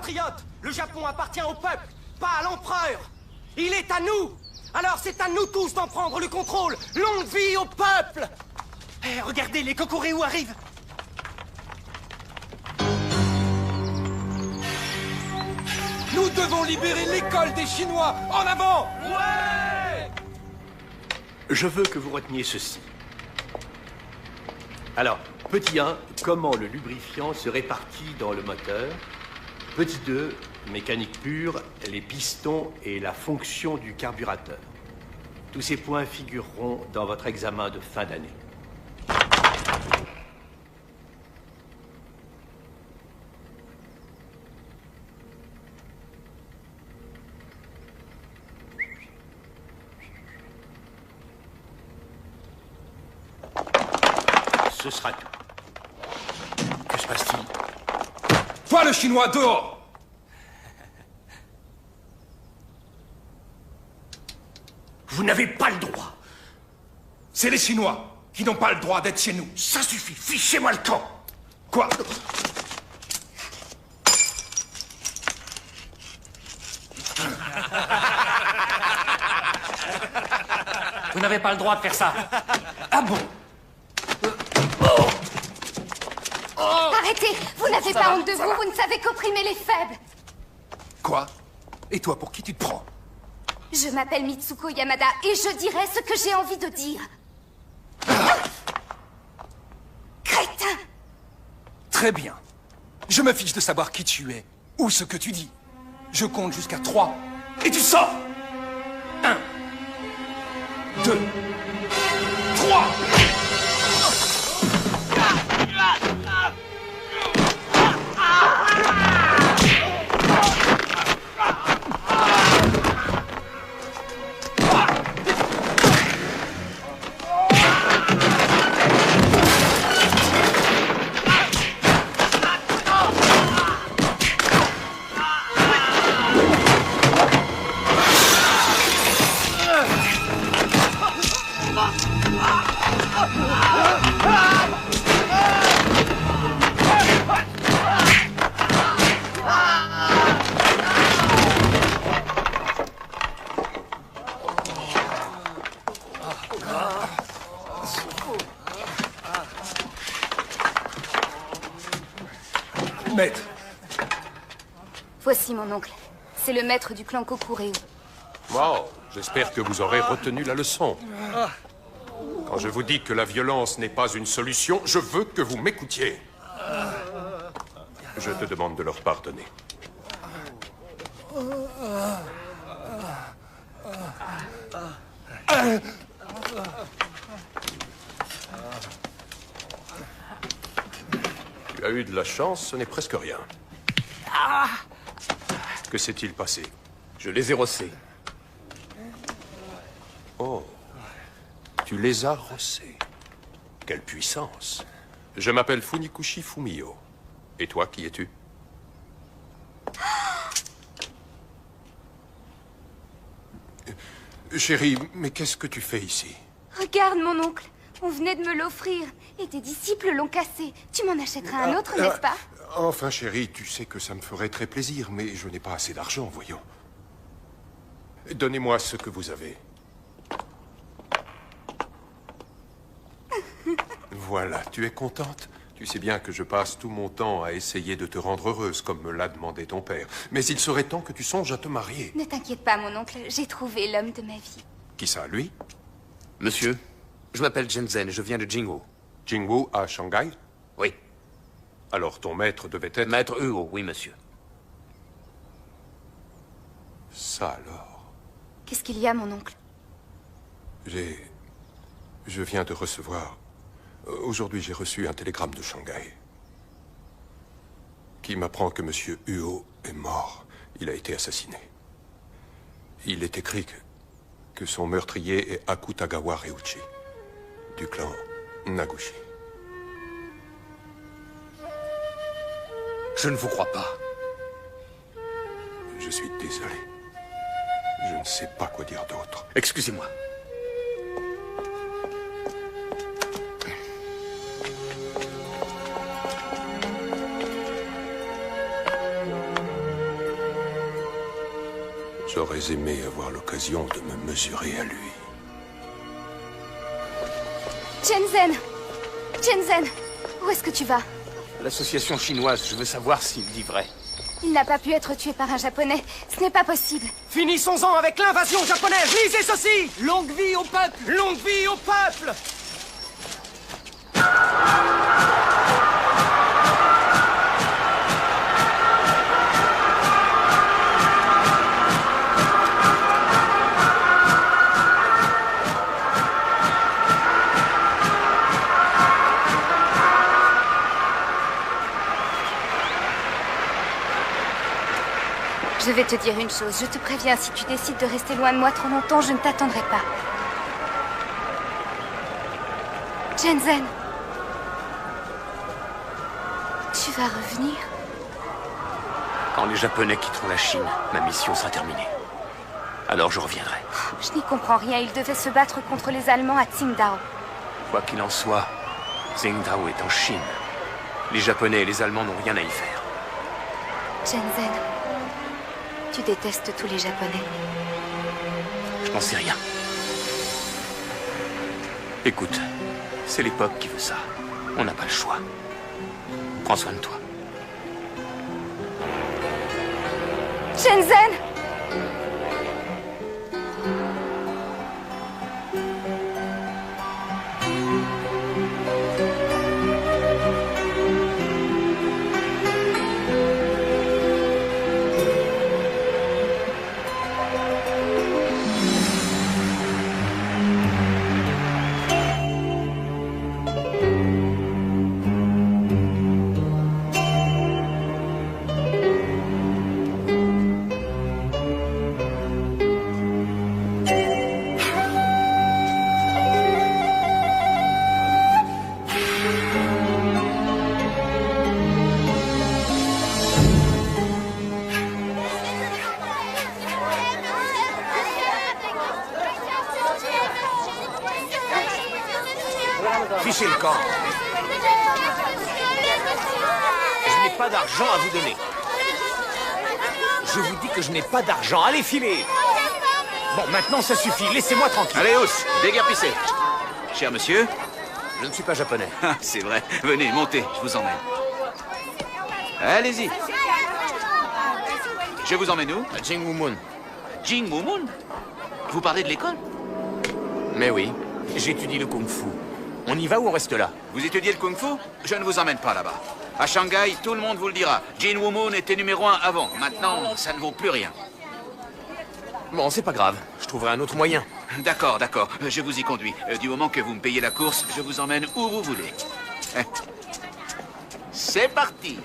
compatriotes, le Japon appartient au peuple, pas à l'empereur. Il est à nous. Alors c'est à nous tous d'en prendre le contrôle. Longue vie au peuple. Eh, regardez, les Kokoreu arrivent. Nous devons libérer l'école des Chinois. En avant! Ouais! Je veux que vous reteniez ceci. Alors, petit 1, comment le lubrifiant se répartit dans le moteur. Petit 2, mécanique pure, les pistons et la fonction du carburateur. Tous ces points figureront dans votre examen de fin d'année. Ce sera tout. Que se passe-t-il? Toi, le Chinois, dehors! Vous n'avez pas le droit. C'est les Chinois qui n'ont pas le droit d'être chez nous. Ça suffit, fichez-moi le camp. Quoi? Vous n'avez pas le droit de faire ça. Ah bon? Arrêtez! Vous n'avez pas honte de vous, vous ne savez qu'opprimer les faibles. Quoi? Et toi, pour qui tu te prends? Je m'appelle Mitsuko Yamada et je dirai ce que j'ai envie de dire. Crétin! Très bien. Je me fiche de savoir qui tu es ou ce que tu dis. Je compte jusqu'à 3 et tu sors! 1, 2, 3! Maître, Voici mon oncle. C'est le maître du clan Kokureu. Wow, j'espère que vous aurez retenu la leçon. Quand je vous dis que la violence n'est pas une solution, je veux que vous m'écoutiez. Je te demande de leur pardonner. Tu as eu de la chance, ce n'est presque rien. Que s'est-il passé? Je les ai rossés. Oh, tu les as rossés. Quelle puissance. Je m'appelle Funikushi Fumio. Et toi, qui es-tu? Chérie, mais qu'est-ce que tu fais ici? Regarde mon oncle. On venait de me l'offrir. Et tes disciples l'ont cassé. Tu m'en achèteras un autre, n'est-ce pas? Enfin, chérie, tu sais que ça me ferait très plaisir, mais je n'ai pas assez d'argent, voyons. Donnez-moi ce que vous avez. Voilà, tu es contente? Tu sais bien que je passe tout mon temps à essayer de te rendre heureuse, comme me l'a demandé ton père. Mais il serait temps que tu songes à te marier. Ne t'inquiète pas, mon oncle. J'ai trouvé l'homme de ma vie. Qui ça, lui? Monsieur, je m'appelle Jensen et je viens de Jingwu. Jingwu à Shanghai? Oui. Alors ton maître devait être... Maître Huo, oui, monsieur. Ça alors... Qu'est-ce qu'il y a, mon oncle? Je viens de recevoir... Aujourd'hui, j'ai reçu un télégramme de Shanghai qui m'apprend que Monsieur Huo est mort. Il a été assassiné. Il est écrit que son meurtrier est Akutagawa Ryuichi, du clan Nagushi. Je ne vous crois pas. Je suis désolé. Je ne sais pas quoi dire d'autre. Excusez-moi. J'aurais aimé avoir l'occasion de me mesurer à lui. Shenzhen! Shenzhen! Où est-ce que tu vas? L'association chinoise, je veux savoir s'il dit vrai. Il n'a pas pu être tué par un Japonais. Ce n'est pas possible. Finissons-en avec l'invasion japonaise. Lisez ceci. Longue vie au peuple. Longue vie au peuple. Je vais te dire une chose, je te préviens, si tu décides de rester loin de moi trop longtemps, je ne t'attendrai pas. Shenzhen. Tu vas revenir? Quand les Japonais quitteront la Chine, ma mission sera terminée. Alors je reviendrai. Je n'y comprends rien, ils devaient se battre contre les Allemands à Tsingtao. Quoi qu'il en soit, Tsingtao est en Chine. Les Japonais et les Allemands n'ont rien à y faire. Shenzhen, tu détestes tous les Japonais. Je n'en sais rien. Écoute, c'est l'époque qui veut ça. On n'a pas le choix. Prends soin de toi. Shenzhen! Fichez le camp. Je n'ai pas d'argent à vous donner. Je vous dis que je n'ai pas d'argent. Allez, filez. Bon, maintenant ça suffit. Laissez-moi tranquille. Allez, hausse, déguerpissez. Cher monsieur, Je ne suis pas japonais. c'est vrai. Venez, montez, je vous emmène. Allez-y. Je vous emmène où? À Jingwumun. Jingwumun? Vous parlez de l'école? Mais oui, j'étudie le kung-fu. On y va ou on reste là? Vous étudiez le kung-fu? Je ne vous emmène pas là-bas. À Shanghai, tout le monde vous le dira. Jingwumun était numéro 1 avant. Maintenant, ça ne vaut plus rien. Bon, c'est pas grave. Je trouverai un autre moyen. D'accord, d'accord. Je vous y conduis. Du moment que vous me payez la course, je vous emmène où vous voulez. C'est parti.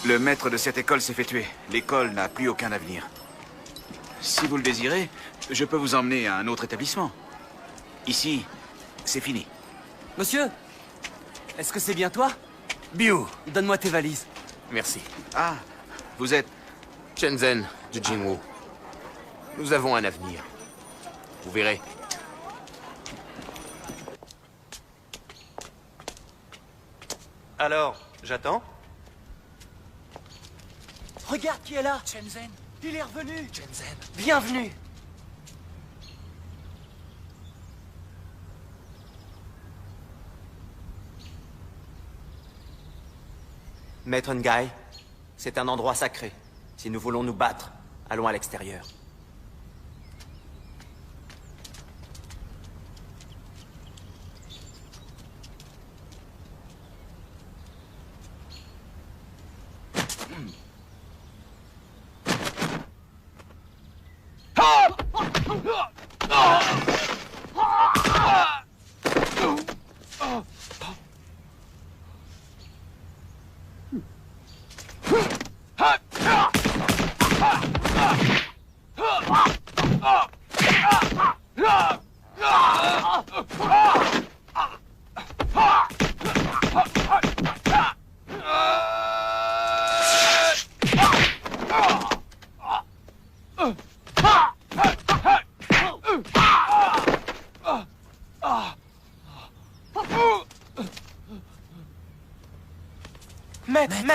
Le maître de cette école s'est fait tuer. L'école n'a plus aucun avenir. Si vous le désirez, je peux vous emmener à un autre établissement. Ici, c'est fini. Monsieur, est-ce que c'est bien toi? Biu. Donne-moi tes valises. Merci. Ah, vous êtes... Shenzhen du Jingwu. Nous avons un avenir. Vous verrez. Alors, j'attends? Regarde qui est là. Shenzhen, Il est revenu. Shenzhen. Bienvenue. Maître Ngai, c'est un endroit sacré. Si nous voulons nous battre, allons à l'extérieur.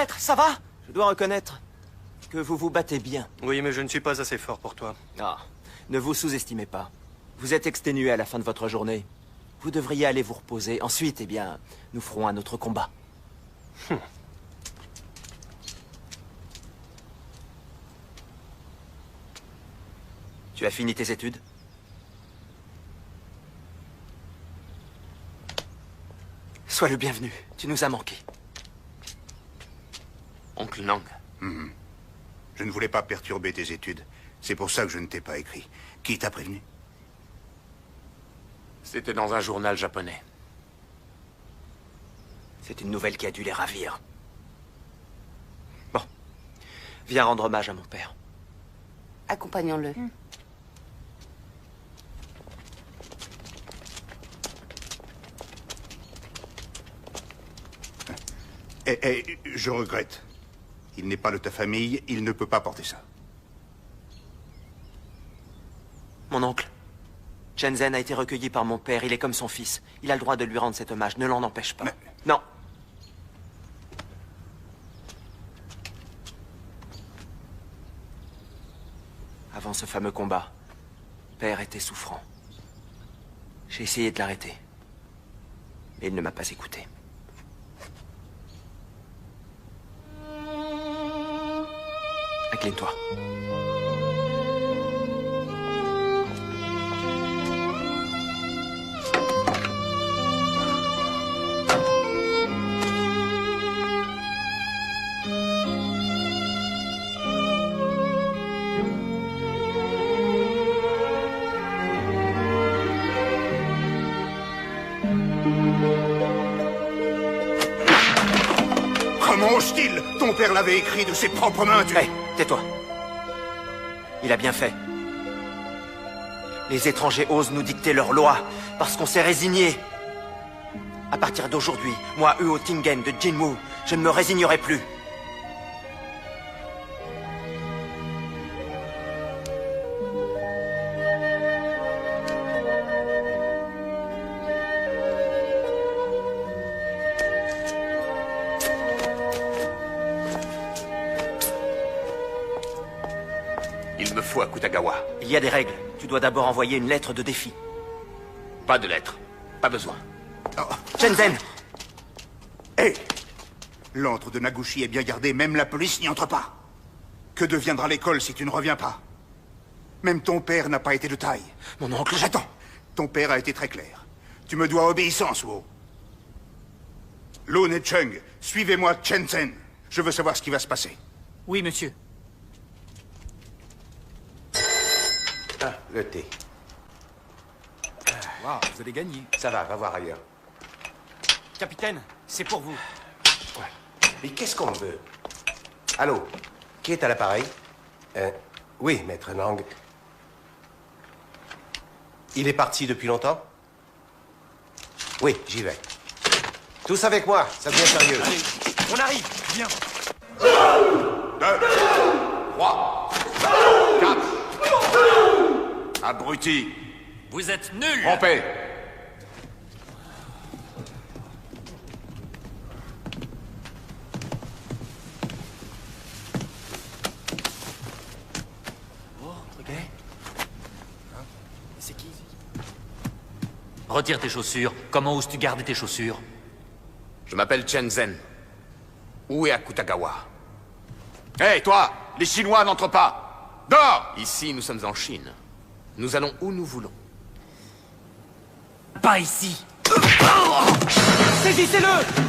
maître, ça va? Je dois reconnaître que vous vous battez bien. Oui, mais je ne suis pas assez fort pour toi. Ah, ne vous sous-estimez pas. Vous êtes exténué à la fin de votre journée. Vous devriez aller vous reposer. Ensuite, eh bien, nous ferons un autre combat. Tu as fini tes études? Sois le bienvenu. Tu nous as manqué. Oncle Nang. Je ne voulais pas perturber tes études. C'est pour ça que je ne t'ai pas écrit. Qui t'a prévenu? C'était dans un journal japonais. C'est une nouvelle qui a dû les ravir. Bon. Viens rendre hommage à mon père. Accompagnons-le. Je regrette. Il n'est pas de ta famille, il ne peut pas porter ça. Mon oncle. Shenzhen a été recueilli par mon père, il est comme son fils. Il a le droit de lui rendre cet hommage, ne l'en empêche pas. Non. Avant ce fameux combat, père était souffrant. J'ai essayé de l'arrêter. Mais il ne m'a pas écouté. Incline-toi. Comment ose-t-il? Ton père l'avait écrit de ses propres mains, tu... Hé, tais-toi. Il a bien fait. Les étrangers osent nous dicter leurs lois parce qu'on s'est résigné. À partir d'aujourd'hui, moi, Huo Tingen de Jinwu, je ne me résignerai plus. Il me faut Akutagawa. Il y a des règles. Tu dois d'abord envoyer une lettre de défi. Pas de lettre. Pas besoin. Shenzhen! Hé! L'antre de Nagushi est bien gardé, même la police n'y entre pas. Que deviendra l'école si tu ne reviens pas? Même ton père n'a pas été de taille. Mon oncle... Attends! Ton père a été très clair. Tu me dois obéissance, Wo. Lun et Chung, suivez-moi Shenzhen. Je veux savoir ce qui va se passer. Oui, monsieur. Ah, le thé. Waouh, vous allez gagner. Ça va voir ailleurs. Capitaine, c'est pour vous. Mais qu'est-ce qu'on veut? Allô? Qui est à l'appareil? Oui, maître Nang. Il est parti depuis longtemps? Oui, j'y vais. Tous avec moi, ça devient sérieux. Allez, on arrive, viens. 2, 3, 4. Abruti. Vous êtes nuls! Rompez. C'est qui? Retire tes chaussures. Comment oses-tu garder tes chaussures? Je m'appelle Shenzhen. Où est Akutagawa? Hé, toi! Les Chinois n'entrent pas! Dors! Ici, nous sommes en Chine. Nous allons où nous voulons. Pas ici. Saisissez-le!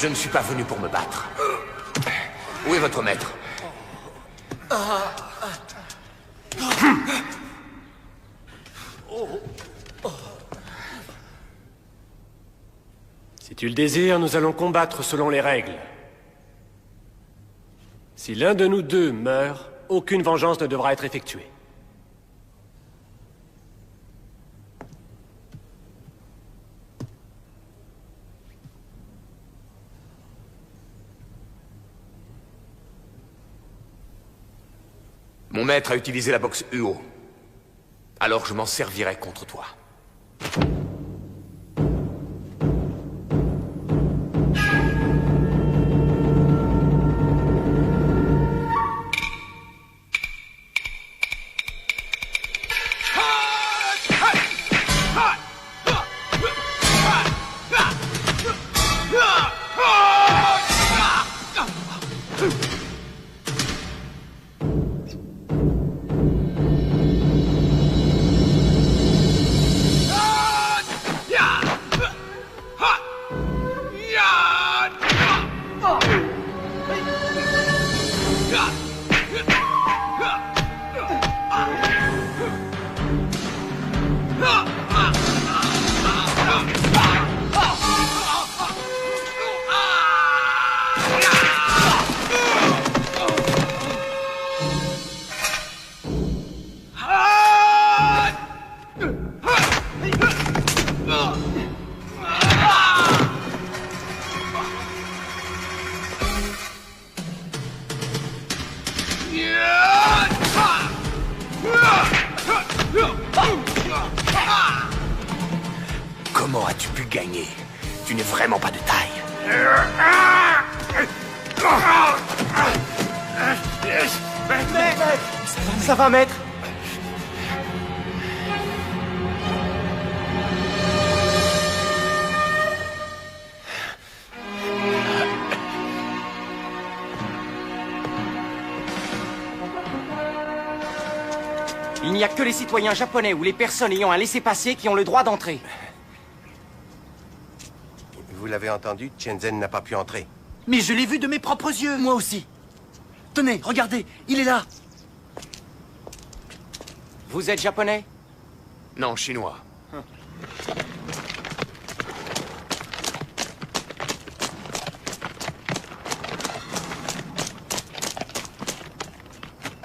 Je ne suis pas venu pour me battre. Où est votre maître? Si tu le désires, nous allons combattre selon les règles. Si l'un de nous deux meurt, aucune vengeance ne devra être effectuée. Mon maître a utilisé la boxe Uo. Alors je m'en servirai contre toi. Comment as-tu pu gagner? Tu n'es vraiment pas de taille. Ça va, maître? Il n'y a que les citoyens japonais ou les personnes ayant un laissez-passer qui ont le droit d'entrer. Vous l'avez entendu, Shenzhen n'a pas pu entrer. Mais je l'ai vu de mes propres yeux. Moi aussi. Tenez, regardez, il est là. Vous êtes japonais? Non, chinois.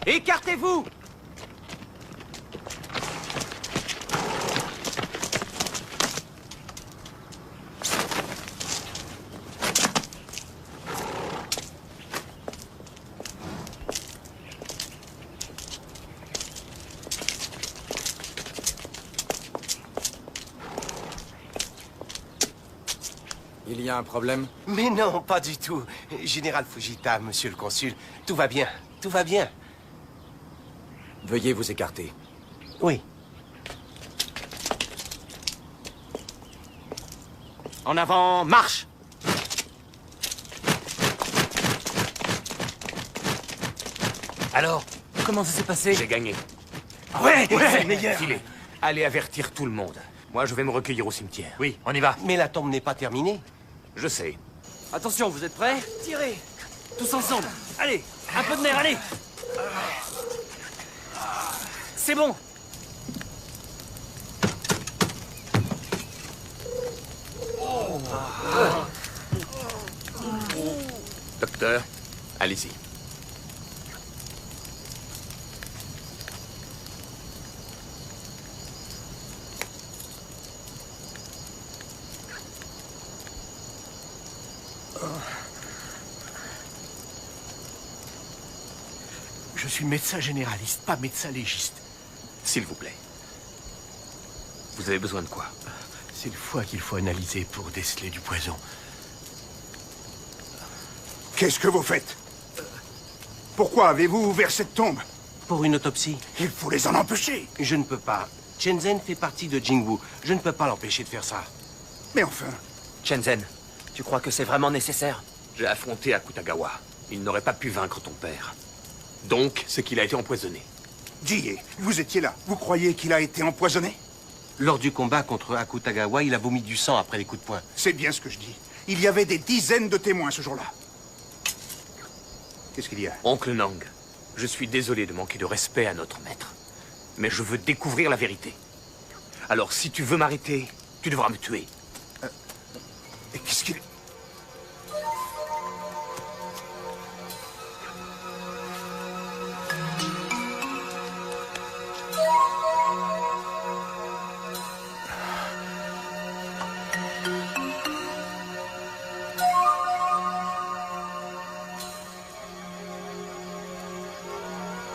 Écartez-vous! Il y a un problème? Mais non, pas du tout. Général Fujita, monsieur le consul, tout va bien, tout va bien. Veuillez vous écarter. Oui. En avant, marche! Alors, Comment ça s'est passé? j'ai gagné. Ouais, c'est le meilleur. Filez. Allez avertir tout le monde. Moi, je vais me recueillir au cimetière. Oui, on y va. Mais la tombe n'est pas terminée. Je sais. Attention, vous êtes prêts? Tirez! Tous ensemble. Allez, un peu de nerf, allez! C'est bon. Docteur, allez-y. Je suis médecin généraliste, pas médecin légiste. S'il vous plaît. Vous avez besoin de quoi? C'est le foie qu'il faut analyser pour déceler du poison. Qu'est-ce que vous faites? Pourquoi avez-vous ouvert cette tombe? Pour une autopsie. Il faut les en empêcher. Je ne peux pas. Shenzhen fait partie de Jingwu. Je ne peux pas l'empêcher de faire ça. Mais enfin... Shenzhen, tu crois que c'est vraiment nécessaire? J'ai affronté Akutagawa. Il n'aurait pas pu vaincre ton père. Donc, c'est qu'il a été empoisonné. Jie, vous étiez là. Vous croyez qu'il a été empoisonné? Lors du combat contre Akutagawa, il a vomi du sang après les coups de poing. C'est bien ce que je dis. Il y avait des dizaines de témoins ce jour-là. Qu'est-ce qu'il y a? Oncle Nang, je suis désolé de manquer de respect à notre maître. Mais je veux découvrir la vérité. Alors, si tu veux m'arrêter, tu devras me tuer. Et qu'est-ce qu'il...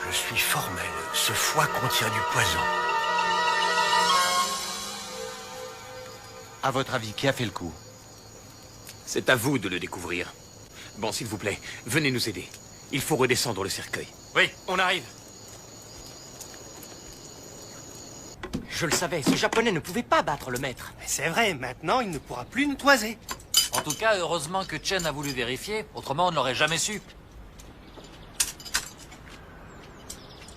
Je suis formel. Ce foie contient du poison. À votre avis, qui a fait le coup? C'est à vous de le découvrir. Bon, s'il vous plaît, venez nous aider. Il faut redescendre le cercueil. Oui, on arrive. Je le savais, ce japonais ne pouvait pas battre le maître. C'est vrai, maintenant il ne pourra plus nous toiser. En tout cas, heureusement que Chen a voulu vérifier, autrement on ne l'aurait jamais su.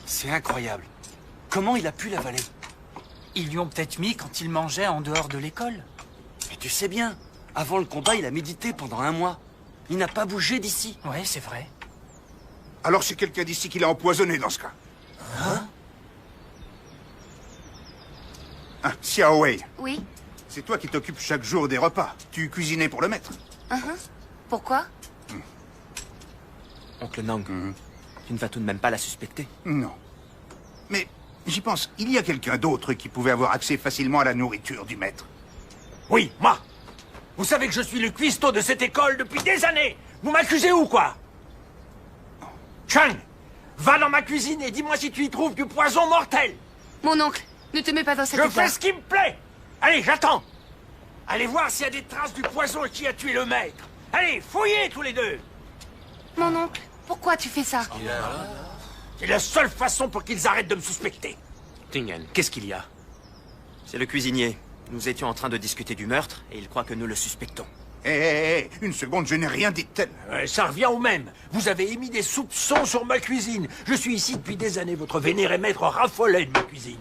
C'est incroyable. Comment il a pu l'avaler? Ils lui ont peut-être mis quand il mangeait en dehors de l'école. Mais tu sais bien, avant le combat, il a médité pendant 1 mois. Il n'a pas bougé d'ici. Ouais, c'est vrai. Alors c'est quelqu'un d'ici qui l'a empoisonné dans ce cas. Hein? Ah, Xiao Wei. Oui. C'est toi qui t'occupes chaque jour des repas. Tu cuisinais pour le maître. Pourquoi? Oncle Nang, tu ne vas tout de même pas la suspecter? Non. Mais j'y pense, il y a quelqu'un d'autre qui pouvait avoir accès facilement à la nourriture du maître. Oui, moi. Vous savez que je suis le cuistot de cette école depuis des années. Vous m'accusez ou quoi? Chang, va dans ma cuisine et dis-moi si tu y trouves du poison mortel. Mon oncle, ne te mets pas dans cette Je fais ce qui me plaît. Allez, j'attends. Allez voir s'il y a des traces du poison qui a tué le maître. Allez, fouillez tous les deux. Mon oncle, pourquoi tu fais ça? C'est la seule façon pour qu'ils arrêtent de me suspecter. Tingen, qu'est-ce qu'il y a? C'est le cuisinier. Nous étions en train de discuter du meurtre et il croit que nous le suspectons. Hé, une seconde, je n'ai rien dit de tel. Ça revient au même. Vous avez émis des soupçons sur ma cuisine. Je suis ici depuis des années. Votre vénéré maître raffolait de ma cuisine.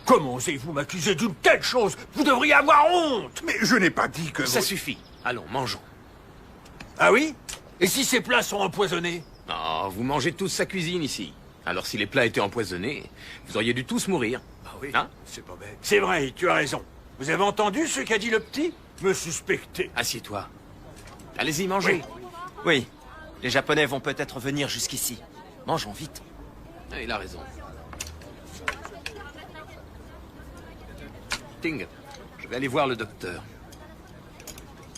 Comment osez-vous m'accuser d'une telle chose? Vous devriez avoir honte. Mais je n'ai pas dit que... Ça suffit. Allons, mangeons. Ah oui? Et si ces plats sont empoisonnés? Oh, vous mangez tous sa cuisine ici. Alors si les plats étaient empoisonnés, vous auriez dû tous mourir. Ah oui, hein? C'est pas bête. C'est vrai, tu as raison. Vous avez entendu ce qu'a dit le petit? Me suspecter. Assieds-toi. Allez-y, mangez. Oui. Les Japonais vont peut-être venir jusqu'ici. Mangeons vite. Il a raison. Ting, je vais aller voir le docteur.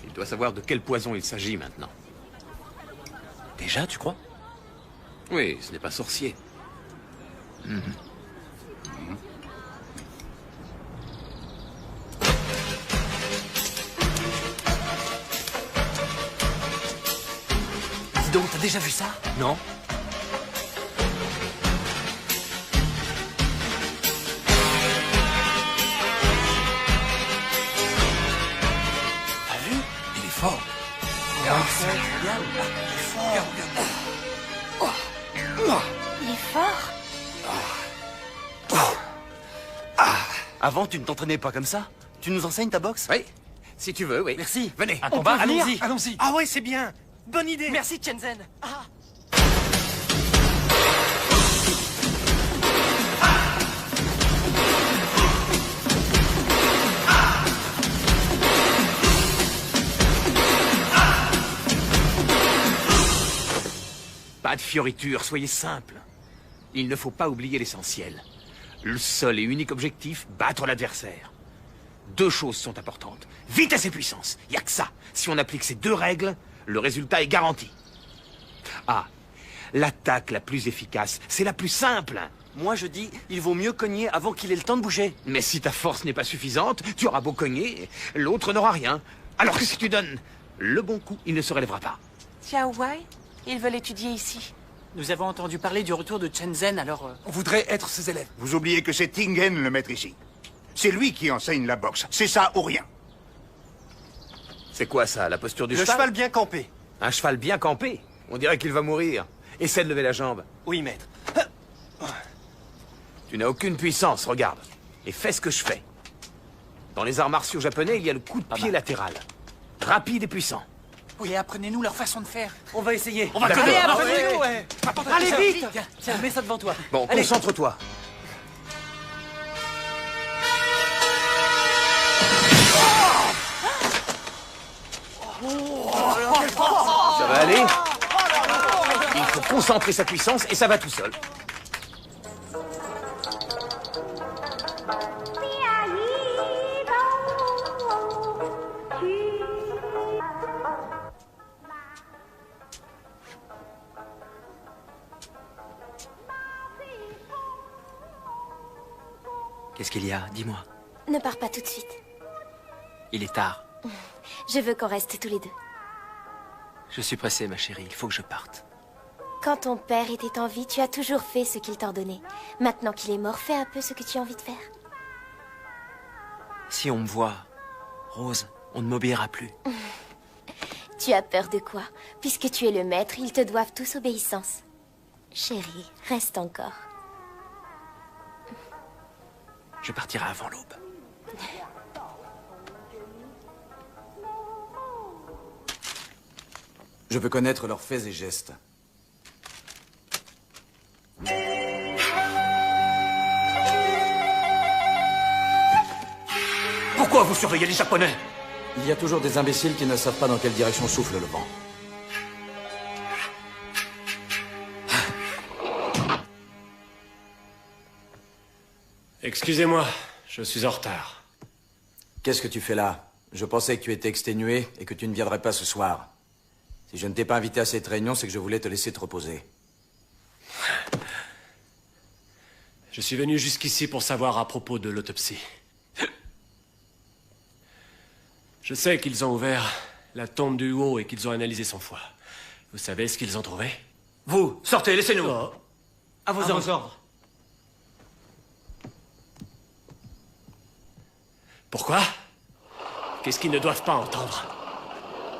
Il doit savoir de quel poison il s'agit maintenant. Déjà, tu crois? Oui, ce n'est pas sorcier. Dis donc, t'as déjà vu ça? Non. T'as vu? Il est fort. Il est fort. Avant, tu ne t'entraînais pas comme ça? Tu nous enseignes ta boxe? Oui, si tu veux, oui. Merci. Venez. Un combat? Allons-y. Allons-y. Ah ouais, c'est bien. Bonne idée. Merci, Shenzhen. Pas de fioriture, soyez simple. Il ne faut pas oublier l'essentiel. Le seul et unique objectif, battre l'adversaire. 2 choses sont importantes. Vitesse et puissance. Il n'y a que ça. Si on applique ces 2 règles, le résultat est garanti. Ah, l'attaque la plus efficace, c'est la plus simple. Moi, je dis, il vaut mieux cogner avant qu'il ait le temps de bouger. Mais si ta force n'est pas suffisante, tu auras beau cogner, l'autre n'aura rien. Alors que si tu donnes le bon coup, il ne se relèvera pas. Xiao Wei, ils veulent étudier ici. Nous avons entendu parler du retour de Shenzhen, alors... On voudrait être ses élèves. Vous oubliez que c'est Tingen le maître ici. C'est lui qui enseigne la boxe. C'est ça ou rien. C'est quoi ça, la posture du Le cheval? cheval bien campé. Un cheval bien campé? On dirait qu'il va mourir. Essaie de lever la jambe. Oui, maître. Tu n'as aucune puissance, regarde. Et fais ce que je fais. Dans les arts martiaux japonais, il y a le coup de pied latéral. rapide et puissant. Oui, apprenez-nous leur façon de faire. On va essayer. On va Allez, connaître. apprenez-nous, ouais. Allez, vite! Tiens, mets ça devant toi. Bon, Allez. concentre-toi. Ça va aller? Il faut concentrer sa puissance et ça va tout seul. Qu'est-ce qu'il y a? Dis-moi. Ne pars pas tout de suite. Il est tard. Je veux qu'on reste tous les deux. Je suis pressé, ma chérie. Il faut que je parte. Quand ton père était en vie, tu as toujours fait ce qu'il t'ordonnait. Maintenant qu'il est mort, fais un peu ce que tu as envie de faire. Si on me voit, Rose, on ne m'obéira plus. Tu as peur de quoi? Puisque tu es le maître, ils te doivent tous obéissance. Chérie, reste encore. Je partirai avant l'aube. Je veux connaître leurs faits et gestes. Pourquoi vous surveillez les Japonais? Il y a toujours des imbéciles qui ne savent pas dans quelle direction souffle le vent. Excusez-moi, je suis en retard. Qu'est-ce que tu fais là? Je pensais que tu étais exténué et que tu ne viendrais pas ce soir. Si je ne t'ai pas invité à cette réunion, c'est que je voulais te laisser te reposer. Je suis venu jusqu'ici pour savoir à propos de l'autopsie. Je sais qu'ils ont ouvert la tombe du Huo et qu'ils ont analysé son foie. Vous savez ce qu'ils ont trouvé? Vous, sortez, laissez-nous. Oh. À vos ordres. Pourquoi? Qu'est-ce qu'ils ne doivent pas entendre?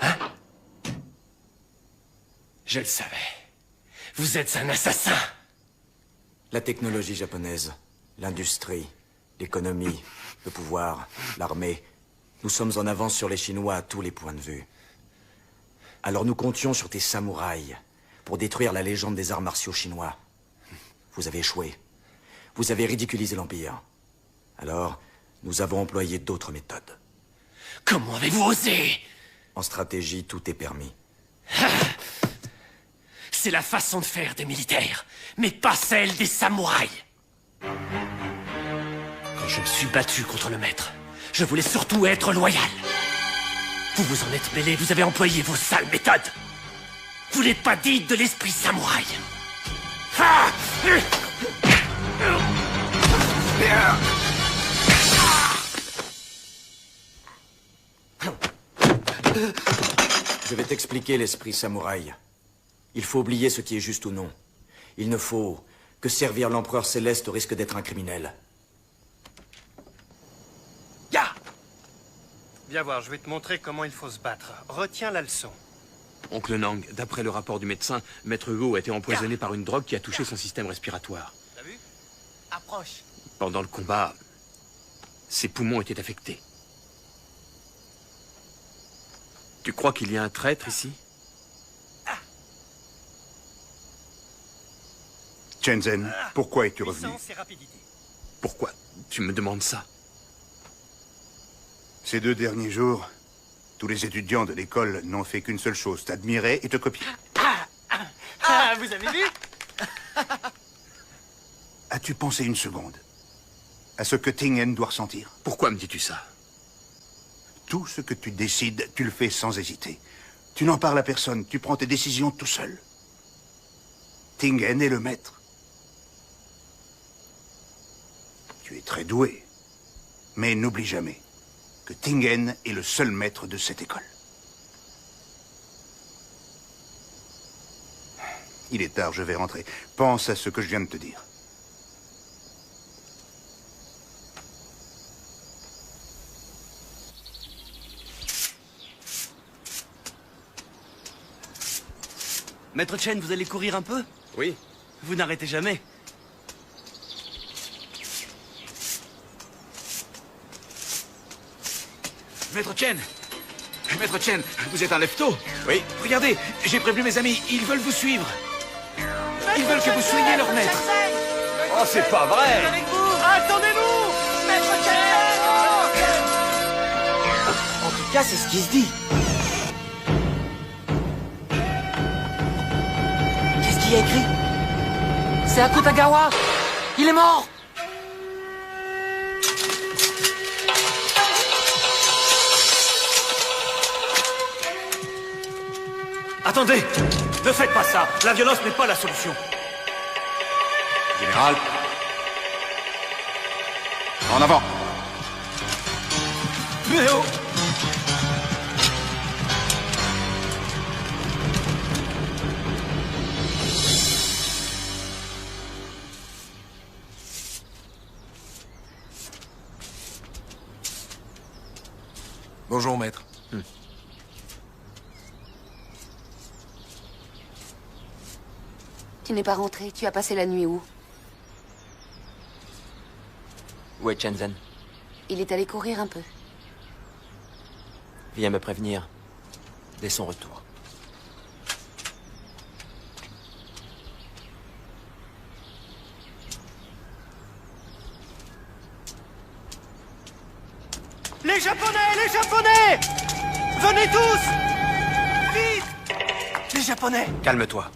Hein? Je le savais. Vous êtes un assassin. La technologie japonaise, l'industrie, l'économie, le pouvoir, l'armée. Nous sommes en avance sur les Chinois à tous les points de vue. Alors nous comptions sur tes samouraïs pour détruire la légende des arts martiaux chinois. Vous avez échoué. Vous avez ridiculisé l'Empire. Alors, nous avons employé d'autres méthodes. Comment avez-vous osé? En stratégie, tout est permis. C'est la façon de faire des militaires, mais pas celle des samouraïs. Quand je me suis battu contre le maître, je voulais surtout être loyal. Vous vous en êtes mêlé, vous avez employé vos sales méthodes. Vous n'êtes pas digne de l'esprit samouraï. Ah! Je vais t'expliquer l'esprit samouraï. Il faut oublier ce qui est juste ou non. Il ne faut que servir l'empereur céleste au risque d'être un criminel. Ya! Viens voir, je vais te montrer comment il faut se battre. Retiens la leçon. Oncle Nang, d'après le rapport du médecin, Maître Huo a été empoisonné par une drogue qui a touché son système respiratoire. T'as vu? Approche. Pendant le combat, ses poumons étaient affectés. Tu crois qu'il y a un traître ici? Shenzhen, pourquoi es-tu revenu? Pourquoi tu me demandes ça? Ces 2 derniers jours, tous les étudiants de l'école n'ont fait qu'une seule chose, t'admirer et te copier. Vous avez vu? As-tu pensé une seconde à ce que Tingen doit ressentir? Pourquoi me dis-tu ça? Tout ce que tu décides, tu le fais sans hésiter. Tu n'en parles à personne, tu prends tes décisions tout seul. Tingen est le maître. Tu es très doué, mais n'oublie jamais que Tingen est le seul maître de cette école. Il est tard, je vais rentrer. Pense à ce que je viens de te dire. Maître Chen, vous allez courir un peu? Oui. Vous n'arrêtez jamais. Maître Chen, Maître Chen, vous êtes un lefto? Oui. Regardez, j'ai prévenu mes amis, ils veulent vous suivre. Ils veulent que vous soyez leur maître. Oh, c'est pas vrai! Attendez-nous! Maître Chen! En tout cas, c'est ce qui se dit. Qu'est-ce qu'il y a écrit? C'est Akutagawa. Il est mort. Attendez! Ne faites pas ça! La violence n'est pas la solution! Général. En avant. Mais oh! Bonjour, maître. Tu n'es pas rentré, tu as passé la nuit où? Où est Shenzhen? Il est allé courir un peu. Viens me prévenir dès son retour. Les Japonais! Les Japonais! Venez tous! Vite! Les Japonais! Calme-toi.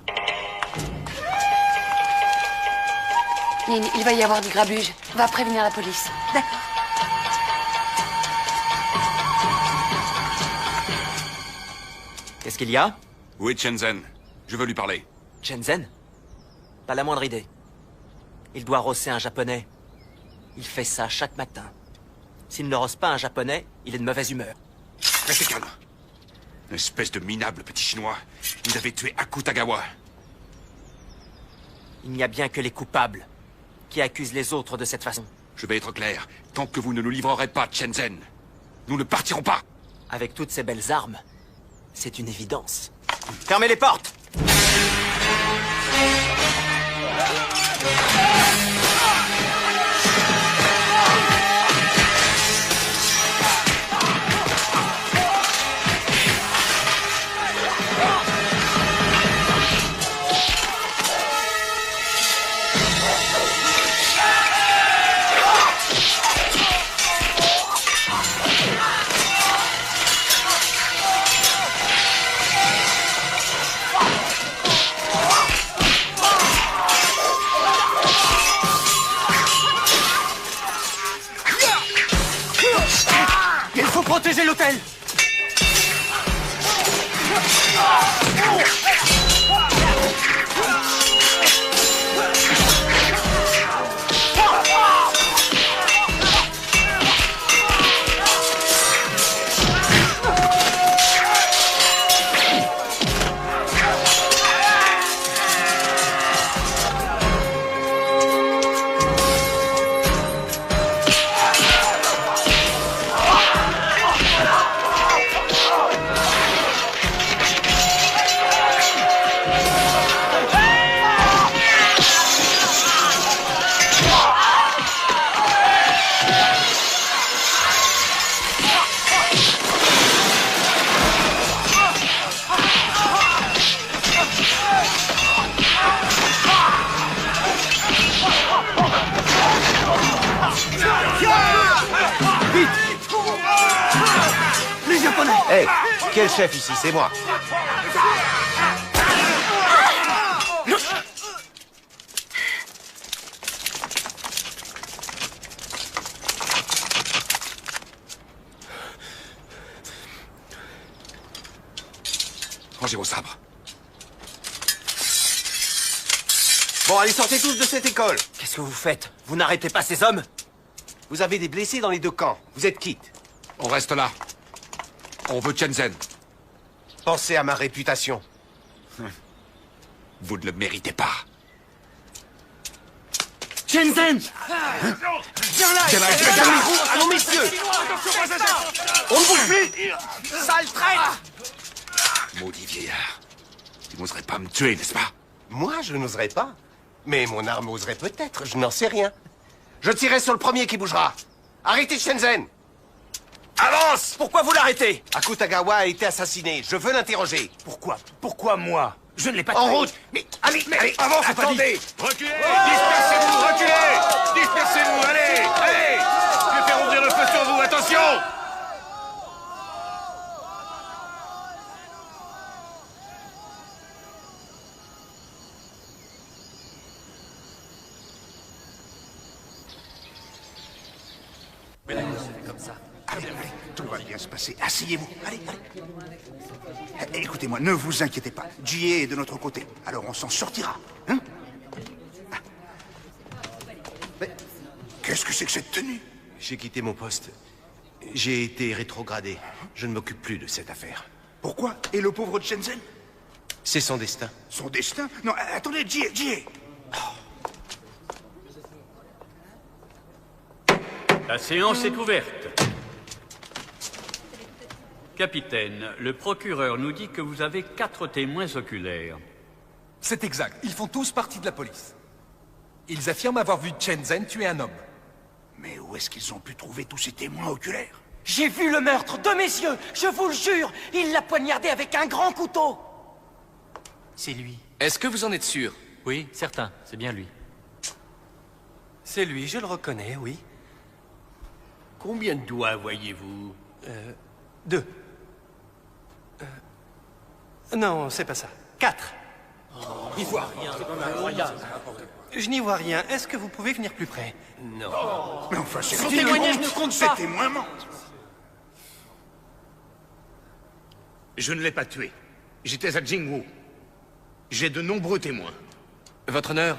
Nin, il va y avoir du grabuge. Va prévenir la police. D'accord. Qu'est-ce qu'il y a? Où est Shenzhen? Je veux lui parler. Shenzhen? Pas la moindre idée. Il doit rosser un japonais. Il fait ça chaque matin. S'il ne rosse pas un japonais, il est de mauvaise humeur. Restez calme. Espèce de minable petit chinois. Vous avez tué Akutagawa. Il n'y a bien que les coupables qui accusent les autres de cette façon. Je vais être clair. Tant que vous ne nous livrerez pas Shenzhen, nous ne partirons pas. Avec toutes ces belles armes, c'est une évidence. Fermez les portes! Il faut protéger l'hôtel! Hé, qui est le chef ici? C'est moi. Rangez vos sabres. Bon, allez, sortez tous de cette école. Qu'est-ce que vous faites? Vous n'arrêtez pas ces hommes? Vous avez des blessés dans les deux camps. Vous êtes quittes. On reste là. On veut Shenzhen. Pensez à ma réputation. Vous ne le méritez pas. Shenzhen! Viens là! Viens là, Allons, messieurs! On ne bouge plus! Sale traître! Maudit vieillard. Tu n'oserais pas me tuer, n'est-ce pas? Moi, je n'oserais pas. Mais mon arme oserait peut-être, je n'en sais rien. Je tirerai sur le premier qui bougera. Arrêtez Shenzhen! Avance! Pourquoi vous l'arrêtez? Akutagawa a été assassiné. Je veux l'interroger. Pourquoi? Pourquoi moi? Je ne l'ai pas En tué. route! Mais allez, avance, attendez! Reculez! Dispersez-vous, reculez! Dispersez-vous, allez! Allez! Je vais faire ouvrir le feu sur vous, attention! Allez, tout va bien se passer. Asseyez-vous. Allez. Écoutez-moi, ne vous inquiétez pas. Jie est de notre côté. Alors on s'en sortira. Hein? Mais qu'est-ce que c'est que cette tenue? J'ai quitté mon poste. J'ai été rétrogradé. Je ne m'occupe plus de cette affaire. Pourquoi? Et le pauvre Shenzhen? C'est son destin. Son destin? Non, attendez, Jie. La séance est ouverte. Capitaine, le procureur nous dit que vous avez 4 témoins oculaires. C'est exact. Ils font tous partie de la police. Ils affirment avoir vu Shenzhen tuer un homme. Mais où est-ce qu'ils ont pu trouver tous ces témoins oculaires? J'ai vu le meurtre de mes yeux, je vous le jure. Il l'a poignardé avec un grand couteau. C'est lui. Est-ce que vous en êtes sûr? Oui, certain, c'est bien lui. C'est lui, je le reconnais, oui. Combien de doigts voyez-vous? 2. Non, c'est pas ça. 4. Il voit rien. Je n'y vois rien. Est-ce que vous pouvez venir plus près? Non. Mais enfin, c'est Son témoignage ne compte pas. Ces témoins mentent. Je ne l'ai pas tué. J'étais à Jingwu. J'ai de nombreux témoins. Votre honneur,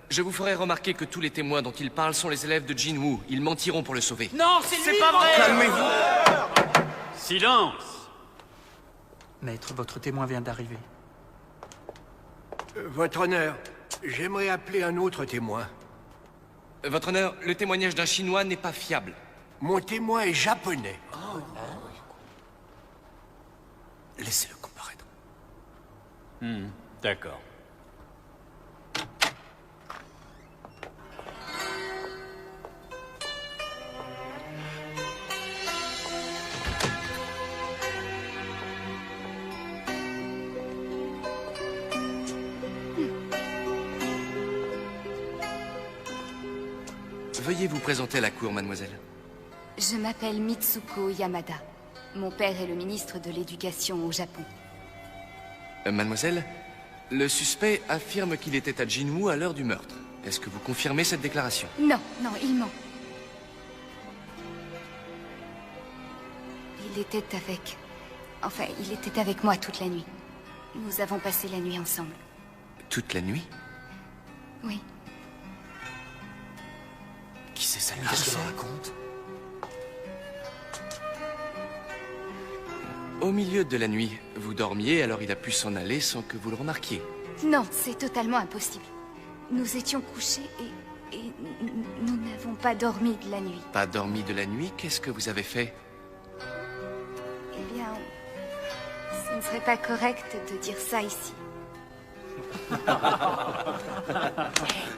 je vous ferai remarquer que tous les témoins dont il parle sont les élèves de Jinwoo. Ils mentiront pour le sauver. Non, c'est pas vrai. Calmez-vous. Silence! Maître, votre témoin vient d'arriver. Votre honneur, j'aimerais appeler un autre témoin. Votre honneur, le témoignage d'un Chinois n'est pas fiable. Mon témoin est japonais. Laissez-le comparaître. D'accord. Veuillez vous présenter à la cour, mademoiselle. Je m'appelle Mitsuko Yamada. Mon père est le ministre de l'Éducation au Japon. Mademoiselle, le suspect affirme qu'il était à Jinwoo à l'heure du meurtre. Est-ce que vous confirmez cette déclaration? Non, il ment. Il était avec moi toute la nuit. Nous avons passé la nuit ensemble. Toute la nuit? Oui. Qui c'est ça? Qu'est-ce qu'elle raconte? Au milieu de la nuit, vous dormiez, alors il a pu s'en aller sans que vous le remarquiez. Non, c'est totalement impossible. Nous étions couchés et nous n'avons pas dormi de la nuit. Pas dormi de la nuit? Qu'est-ce que vous avez fait? Eh bien, ce ne serait pas correct de dire ça ici.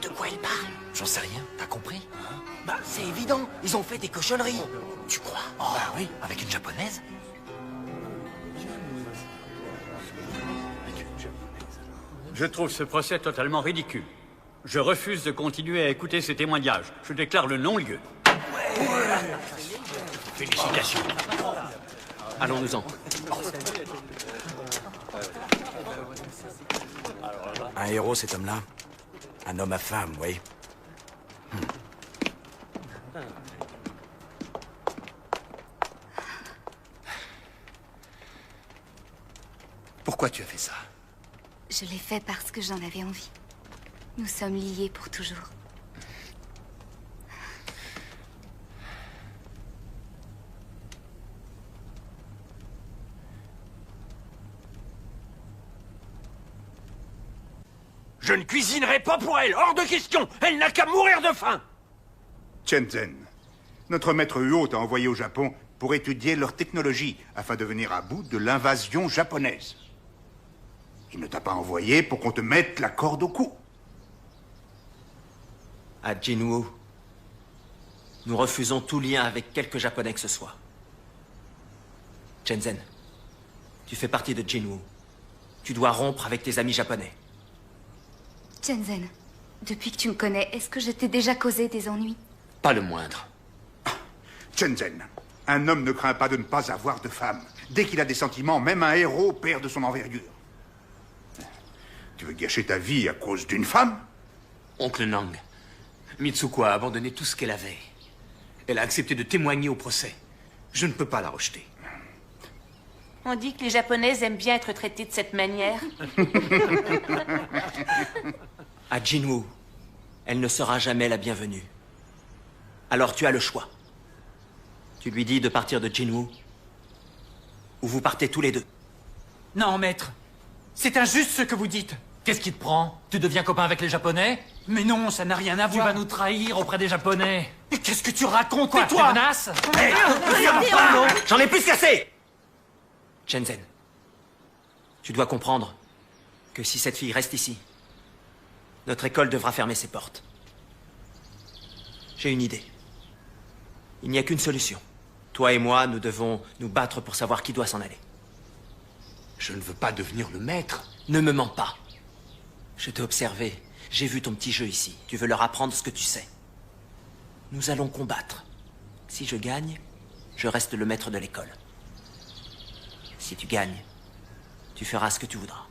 De quoi il parle? J'en sais rien, t'as compris? Bah, c'est évident, ils ont fait des cochonneries. Tu crois? Bah oui, avec une japonaise. Je trouve ce procès totalement ridicule. Je refuse de continuer à écouter ces témoignages. Je déclare le non-lieu. Félicitations. Allons-nous-en. Un héros, cet homme-là. Un homme à femme, oui. Pourquoi tu as fait ça? Je l'ai fait parce que j'en avais envie. Nous sommes liés pour toujours. Je ne cuisinerai pas pour elle, hors de question. Elle n'a qu'à mourir de faim. Shenzhen, notre maître Uo t'a envoyé au Japon pour étudier leur technologie afin de venir à bout de l'invasion japonaise. Il ne t'a pas envoyé pour qu'on te mette la corde au cou. À Jinwoo, nous refusons tout lien avec quelque Japonais que ce soit. Shenzhen, tu fais partie de Jinwoo. Tu dois rompre avec tes amis japonais. Shenzhen, depuis que tu me connais, est-ce que je t'ai déjà causé des ennuis? Pas le moindre. Shenzhen, un homme ne craint pas de ne pas avoir de femme. Dès qu'il a des sentiments, même un héros perd de son envergure. Tu veux gâcher ta vie à cause d'une femme? Oncle Nang, Mitsuko a abandonné tout ce qu'elle avait. Elle a accepté de témoigner au procès. Je ne peux pas la rejeter. On dit que les Japonaises aiment bien être traitées de cette manière. À Jinwoo, elle ne sera jamais la bienvenue. Alors tu as le choix. Tu lui dis de partir de Jinwoo, ou vous partez tous les deux. Non, maître. C'est injuste ce que vous dites. Qu'est-ce qui te prend? Tu deviens copain avec les Japonais? Mais non, ça n'a rien à voir. Tu vas nous trahir auprès des Japonais. Mais qu'est-ce que tu racontes? Quoi, tu menaces? J'en ai plus qu'assez! Shenzhen, tu dois comprendre que si cette fille reste ici, notre école devra fermer ses portes. J'ai une idée. Il n'y a qu'une solution. Toi et moi, nous devons nous battre pour savoir qui doit s'en aller. Je ne veux pas devenir le maître. Ne me mens pas. Je t'ai observé. J'ai vu ton petit jeu ici. Tu veux leur apprendre ce que tu sais. Nous allons combattre. Si je gagne, je reste le maître de l'école. Si tu gagnes, tu feras ce que tu voudras.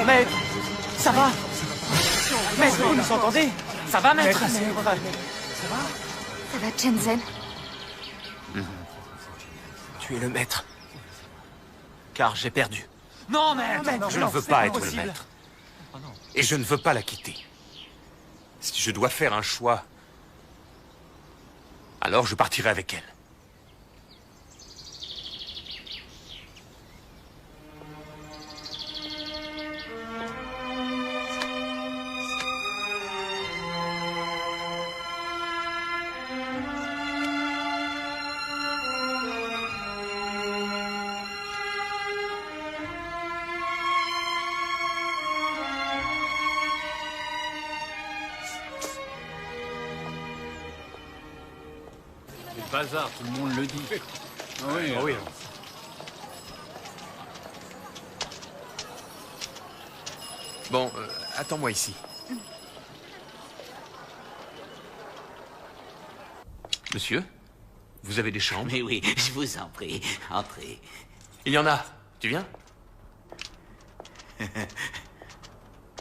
Maître, ça va? Maître, vous nous entendez? Ça va, maître? Ça va, Shenzhen? Tu es le maître. Car j'ai perdu. Non, maître! Je ne veux pas être le maître. Et je ne veux pas la quitter. Si je dois faire un choix, Alors je partirai avec elle. Bazar, tout le monde le dit. Ah oui, oui. Bon, attends-moi ici. Monsieur, vous avez des chambres? Mais oui, je vous en prie, entrez. Il y en a. Tu viens?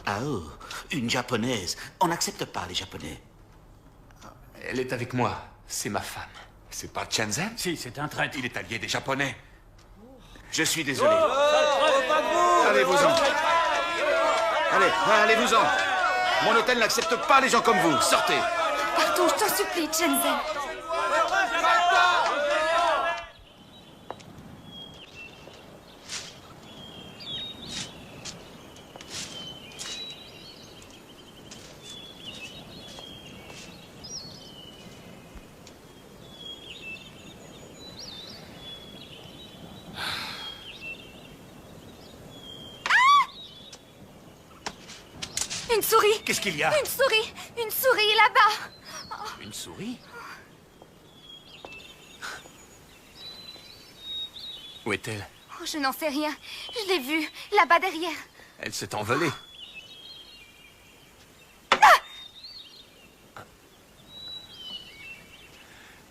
Ah oh, une japonaise. On n'accepte pas les japonais. Elle est avec moi. C'est ma femme. C'est pas Shenzhen? Si, c'est un traître. Il est allié des Japonais. Je suis désolé. Allez-vous-en. Allez-vous-en. Mon hôtel n'accepte pas les gens comme vous. Sortez. Partons, je t'en supplie, Shenzhen. Une souris! Qu'est-ce qu'il y a? Une souris là-bas! Une souris? Où est-elle? Oh, je n'en sais rien. Je l'ai vue, là-bas derrière. Elle s'est envolée.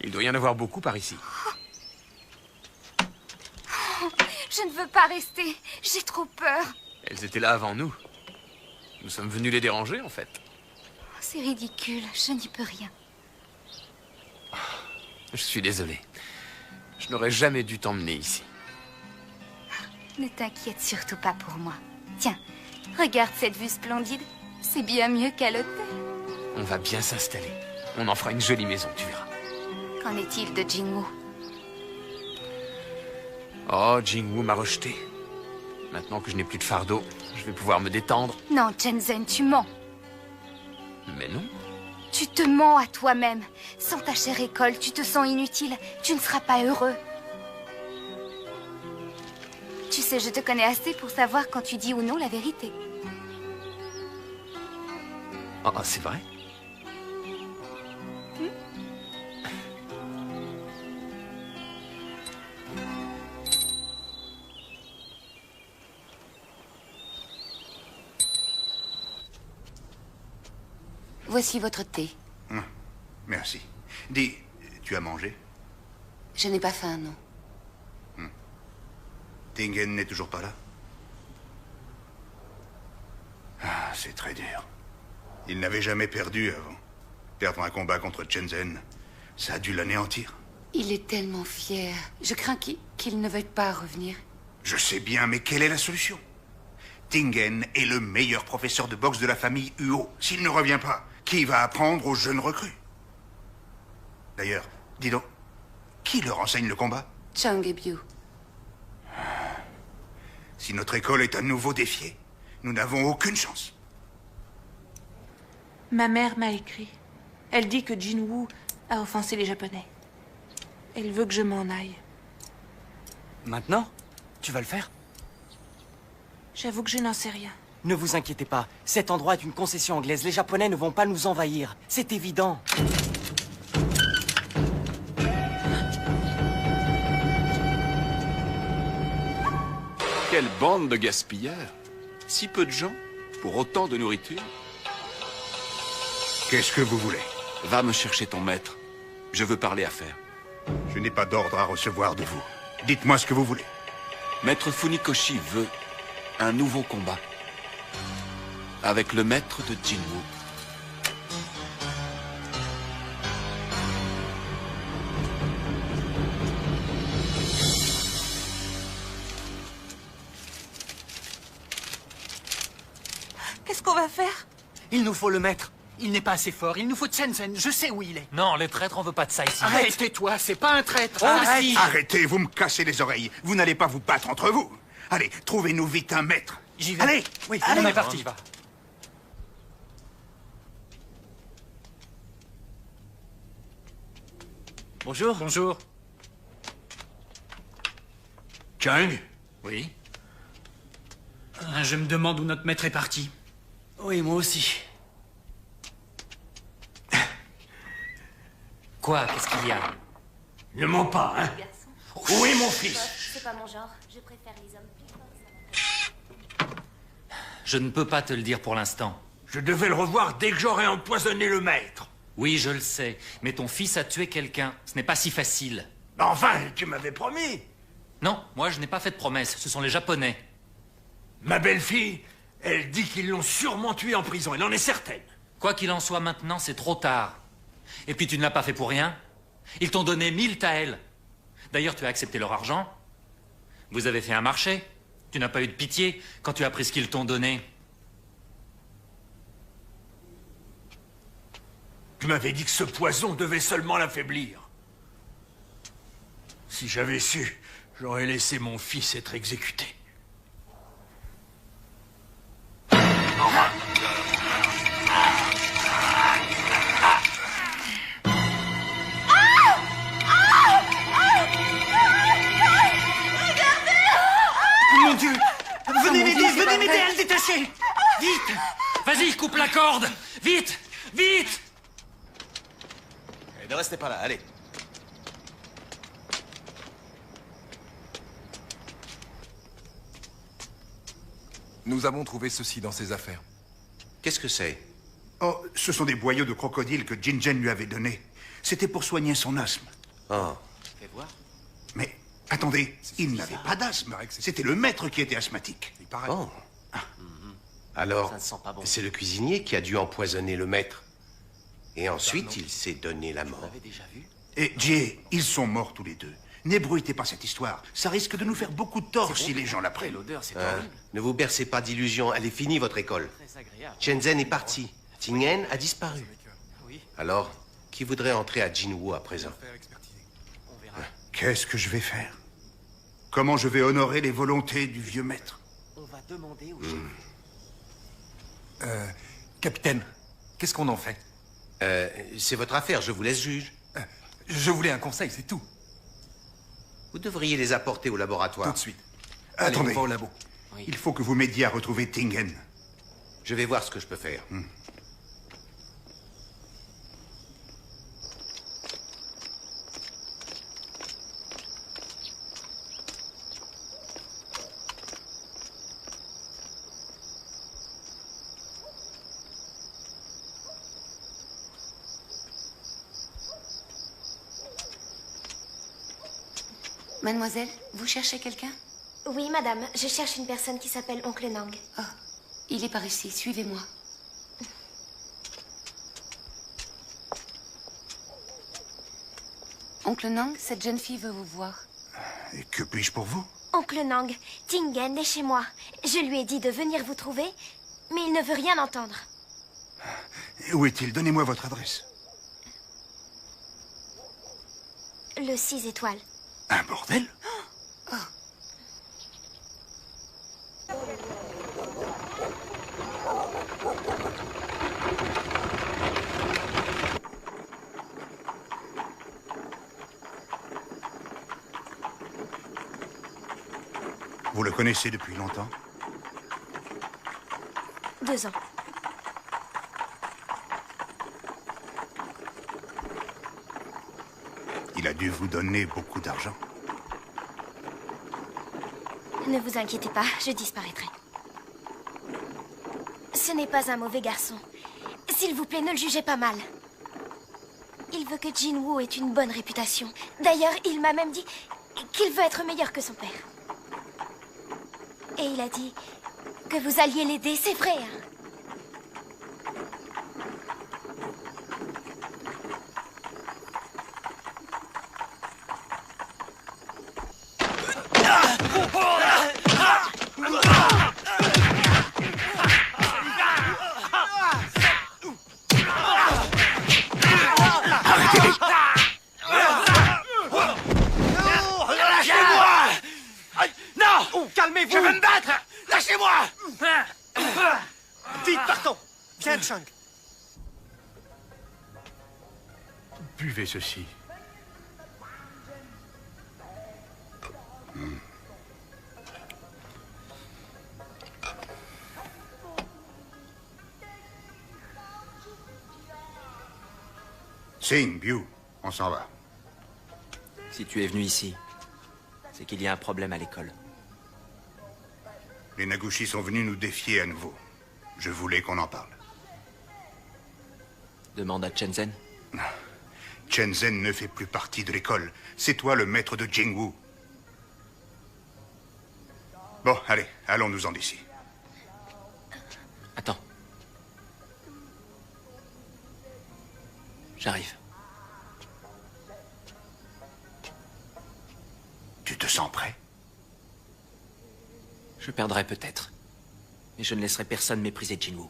Il doit y en avoir beaucoup par ici. Oh, je ne veux pas rester. J'ai trop peur. Elles étaient là avant nous. Nous sommes venus les déranger, en fait. C'est ridicule. Je n'y peux rien. Je suis désolé. Je n'aurais jamais dû t'emmener ici. Ne t'inquiète surtout pas pour moi. Tiens, regarde cette vue splendide. C'est bien mieux qu'à l'hôtel. On va bien s'installer. On en fera une jolie maison, tu verras. Qu'en est-il de Jingwoo? Oh, Jingwoo m'a rejeté. Maintenant que je n'ai plus de fardeau, je vais pouvoir me détendre. Non, Shenzhen, tu mens. Mais non. Tu te mens à toi-même. Sans ta chère école, tu te sens inutile. Tu ne seras pas heureux. Tu sais, je te connais assez pour savoir quand tu dis ou non la vérité. Oh, c'est vrai? Voici votre thé. Merci. Dis, tu as mangé? Je n'ai pas faim, non. Tingen n'est toujours pas là? Ah, c'est très dur. Il n'avait jamais perdu avant. Perdre un combat contre Shenzhen, ça a dû l'anéantir. Il est tellement fier. Je crains qu'il ne veuille pas revenir. Je sais bien, mais quelle est la solution? Tingen est le meilleur professeur de boxe de la famille Huo. S'il ne revient pas, qui va apprendre aux jeunes recrues? D'ailleurs, dis donc, qui leur enseigne le combat? Chung et Biu. Si notre école est à nouveau défiée, nous n'avons aucune chance. Ma mère m'a écrit. Elle dit que Jinwoo a offensé les Japonais. Elle veut que je m'en aille. Maintenant? Tu vas le faire? J'avoue que je n'en sais rien. Ne vous inquiétez pas. Cet endroit est une concession anglaise. Les Japonais ne vont pas nous envahir. C'est évident. Quelle bande de gaspilleurs! Si peu de gens, pour autant de nourriture. Qu'est-ce que vous voulez? Va me chercher ton maître. Je veux parler affaires. Je n'ai pas d'ordre à recevoir de vous. Dites-moi ce que vous voulez. Maître Funikoshi veut un nouveau combat. Avec le maître de Jinwoo. Qu'est-ce qu'on va faire? Il nous faut le maître. Il n'est pas assez fort. Il nous faut Shenzhen. Je sais où il est. Non, les traîtres, on veut pas de ça ici. Arrête, tais-toi. C'est pas un traître. Arrêtez, vous me cassez les oreilles. Vous n'allez pas vous battre entre vous. Allez, trouvez-nous vite un maître. J'y vais. Allez, oui, allez. on est parti. Bonjour. Bonjour. Chang? Oui. Je me demande où notre maître est parti. Oui, moi aussi. Quoi? Qu'est-ce qu'il y a? Ne mens pas, hein? Où est mon fils? C'est pas mon genre. Je préfère les hommes plus forts. Je ne peux pas te le dire pour l'instant. Je devais le revoir dès que j'aurais empoisonné le maître. Oui, je le sais. Mais ton fils a tué quelqu'un. Ce n'est pas si facile. Enfin, tu m'avais promis. Non, moi je n'ai pas fait de promesse. Ce sont les Japonais. Ma belle-fille, elle dit qu'ils l'ont sûrement tué en prison. Elle en est certaine. Quoi qu'il en soit maintenant, c'est trop tard. Et puis tu ne l'as pas fait pour rien. Ils t'ont donné 1000 taels. D'ailleurs, tu as accepté leur argent. Vous avez fait un marché. Tu n'as pas eu de pitié quand tu as pris ce qu'ils t'ont donné. Tu m'avais dit que ce poison devait seulement l'affaiblir. Si j'avais su, j'aurais laissé mon fils être exécuté. Mon Dieu! Venez m'aider, venez m'aider à le détacher! Vite! Vas-y, coupe la corde! Vite! Vite! Ne restez pas là, allez. Nous avons trouvé ceci dans ses affaires. Qu'est-ce que c'est? Oh, ce sont des boyaux de crocodile que Jinjen lui avait donnés. C'était pour soigner son asthme. Oh. Fais voir. Mais attendez, il n'avait pas d'asthme. C'était le maître qui était asthmatique. Oh. Alors, Ça ne sent pas bon. c'est le cuisinier qui a dû empoisonner le maître. Et ensuite, il s'est donné la mort. Déjà vu? Et Jay, ils sont morts tous les deux. N'ébruitez pas cette histoire. Ça risque de nous faire beaucoup de tort si les gens l'apprennent. L'odeur, c'est horrible. Ne vous bercez pas d'illusions. Elle est finie, votre école. Très agréable. Shenzhen est parti. Tingen a disparu. Oui. Alors, qui voudrait entrer à Jinwu à présent? On verra. Qu'est-ce que je vais faire? Comment je vais honorer les volontés du vieux maître? On va demander au Capitaine, qu'est-ce qu'on en fait? C'est votre affaire, je vous laisse juge. Je voulais un conseil, c'est tout. Vous devriez les apporter au laboratoire. Tout de suite. Allez, Attendez. on va au labo. Il faut que vous m'aidiez à retrouver Tingen. Je vais voir ce que je peux faire. Mademoiselle, vous cherchez quelqu'un? Oui, madame. Je cherche une personne qui s'appelle Oncle Nang. Oh, il est par ici. Suivez-moi. Oncle Nang, cette jeune fille veut vous voir. Et que puis-je pour vous? Oncle Nang, Tingen est chez moi. Je lui ai dit de venir vous trouver, mais il ne veut rien entendre. Où est-il? Donnez-moi votre adresse. Le 6 étoiles. Un bordel? Vous le connaissez depuis longtemps? 2 ans. Il a dû vous donner beaucoup d'argent. Ne vous inquiétez pas, je disparaîtrai. Ce n'est pas un mauvais garçon. S'il vous plaît, ne le jugez pas mal. Il veut que Jinwu ait une bonne réputation. D'ailleurs, il m'a même dit qu'il veut être meilleur que son père. Et il a dit que vous alliez l'aider, c'est vrai, hein? calmez-vous! Je veux me battre! Lâchez-moi! Vite, partons! Viens, Chang. Buvez ceci. Sing, Biu, on s'en va. Si tu es venu ici, c'est qu'il y a un problème à l'école. Les Nagushi sont venus nous défier à nouveau. Je voulais qu'on en parle. Demande à Shenzhen. Shenzhen ne fait plus partie de l'école. C'est toi le maître de Jingwu. Bon, allez, allons-nous-en d'ici. Attends. J'arrive. Tu te sens prêt? Je perdrai peut-être. Mais je ne laisserai personne mépriser Jinwoo.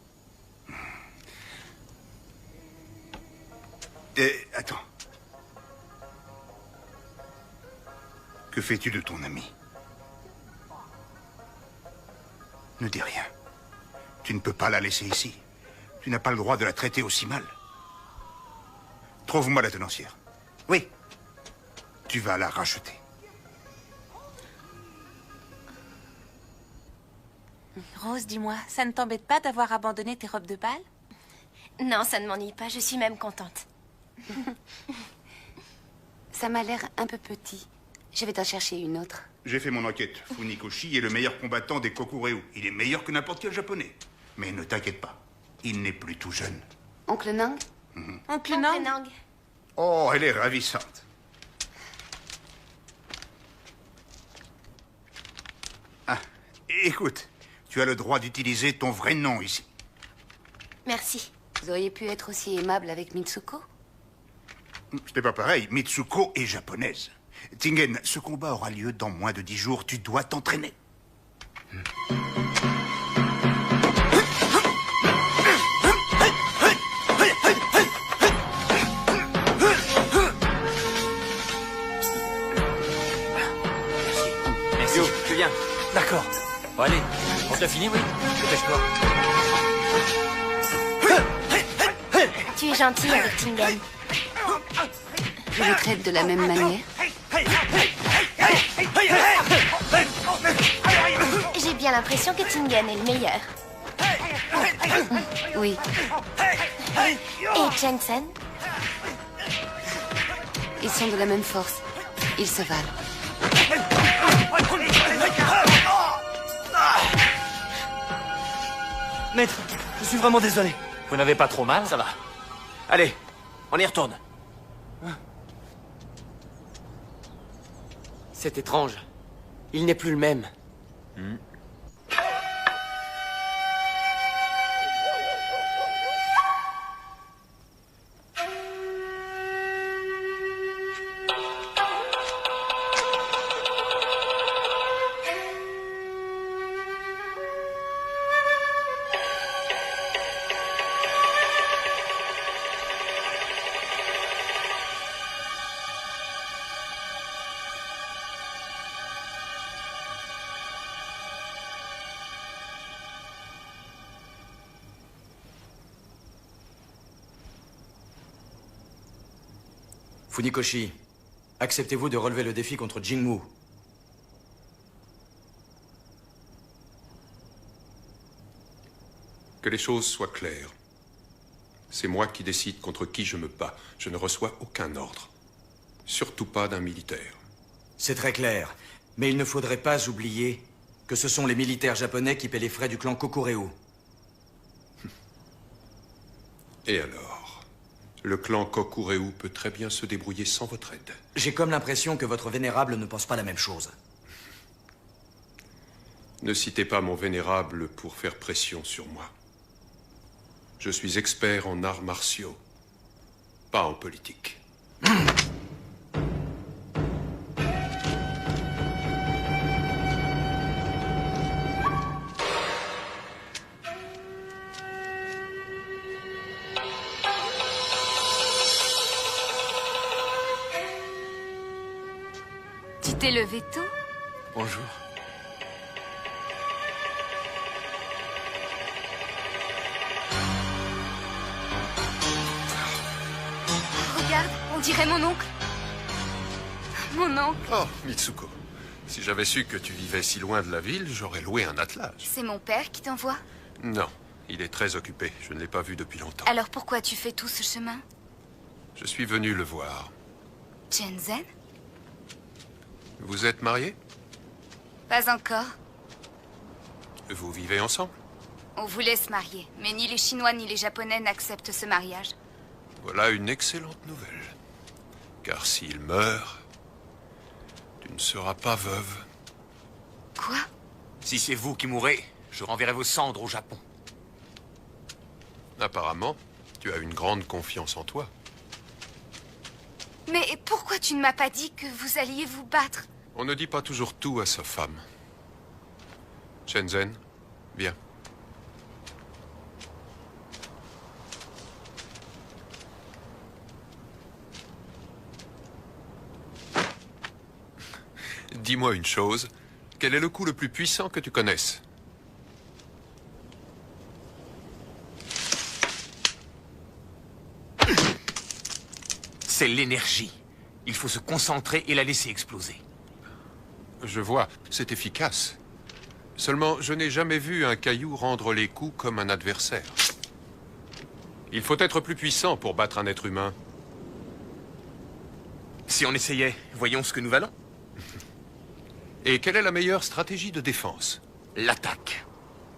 Attends. Que fais-tu de ton ami? Ne dis rien. Tu ne peux pas la laisser ici. Tu n'as pas le droit de la traiter aussi mal. Trouve-moi la tenancière. Oui. Tu vas la racheter. Rose, dis-moi, ça ne t'embête pas d'avoir abandonné tes robes de bal? Non, ça ne m'ennuie pas, je suis même contente. Ça m'a l'air un peu petit. Je vais t'en chercher une autre. J'ai fait mon enquête. Funikoshi est le meilleur combattant des Kokureu. Il est meilleur que n'importe quel japonais. Mais ne t'inquiète pas, il n'est plus tout jeune. Oncle Nang? Oncle Nang? Oh, elle est ravissante. Ah, écoute, tu as le droit d'utiliser ton vrai nom ici. Merci. Vous auriez pu être aussi aimable avec Mitsuko? Ce n'est pas pareil. Mitsuko est japonaise. Tingen, ce combat aura lieu dans moins de 10 jours. Tu dois t'entraîner. Merci. Yo, tu viens. D'accord. Bon, allez, on t'a fini, oui? Dépêche-toi. Tu es gentil avec Tingen. Je le traite de la même manière. J'ai bien l'impression que Tingen est le meilleur. Oui. Et Jensen? Ils sont de la même force. Ils se valent. Maître, je suis vraiment désolé. Vous n'avez pas trop mal? Ça va. Allez, on y retourne. C'est étrange. Il n'est plus le même. Funikoshi, acceptez-vous de relever le défi contre Jingwu? Que les choses soient claires. C'est moi qui décide contre qui je me bats. Je ne reçois aucun ordre. Surtout pas d'un militaire. C'est très clair. Mais il ne faudrait pas oublier que ce sont les militaires japonais qui paient les frais du clan Kokureu. Et alors? Le clan Kokureu peut très bien se débrouiller sans votre aide. J'ai comme l'impression que votre vénérable ne pense pas la même chose. Ne citez pas mon vénérable pour faire pression sur moi. Je suis expert en arts martiaux, pas en politique. Tu t'es levé tôt? Bonjour. On dirait mon oncle. Mon oncle. Oh, Mitsuko. Si j'avais su que tu vivais si loin de la ville, j'aurais loué un attelage. C'est mon père qui t'envoie? Non, il est très occupé. Je ne l'ai pas vu depuis longtemps. Alors pourquoi tu fais tout ce chemin? Je suis venu le voir. Shenzhen? Vous êtes mariés? Pas encore. Vous vivez ensemble? On voulait se marier, mais ni les Chinois ni les Japonais n'acceptent ce mariage. Voilà une excellente nouvelle. Car s'il meurt, tu ne seras pas veuve. Quoi? Si c'est vous qui mourrez, je renverrai vos cendres au Japon. Apparemment, tu as une grande confiance en toi. Mais pourquoi tu ne m'as pas dit que vous alliez vous battre? On ne dit pas toujours tout à sa femme. Shenzhen, viens. Dis-moi une chose. Quel est le coup le plus puissant que tu connaisses? C'est l'énergie. Il faut se concentrer et la laisser exploser. Je vois, c'est efficace. Seulement, je n'ai jamais vu un caillou rendre les coups comme un adversaire. Il faut être plus puissant pour battre un être humain. Si on essayait, voyons ce que nous valons. Et quelle est la meilleure stratégie de défense? L'attaque.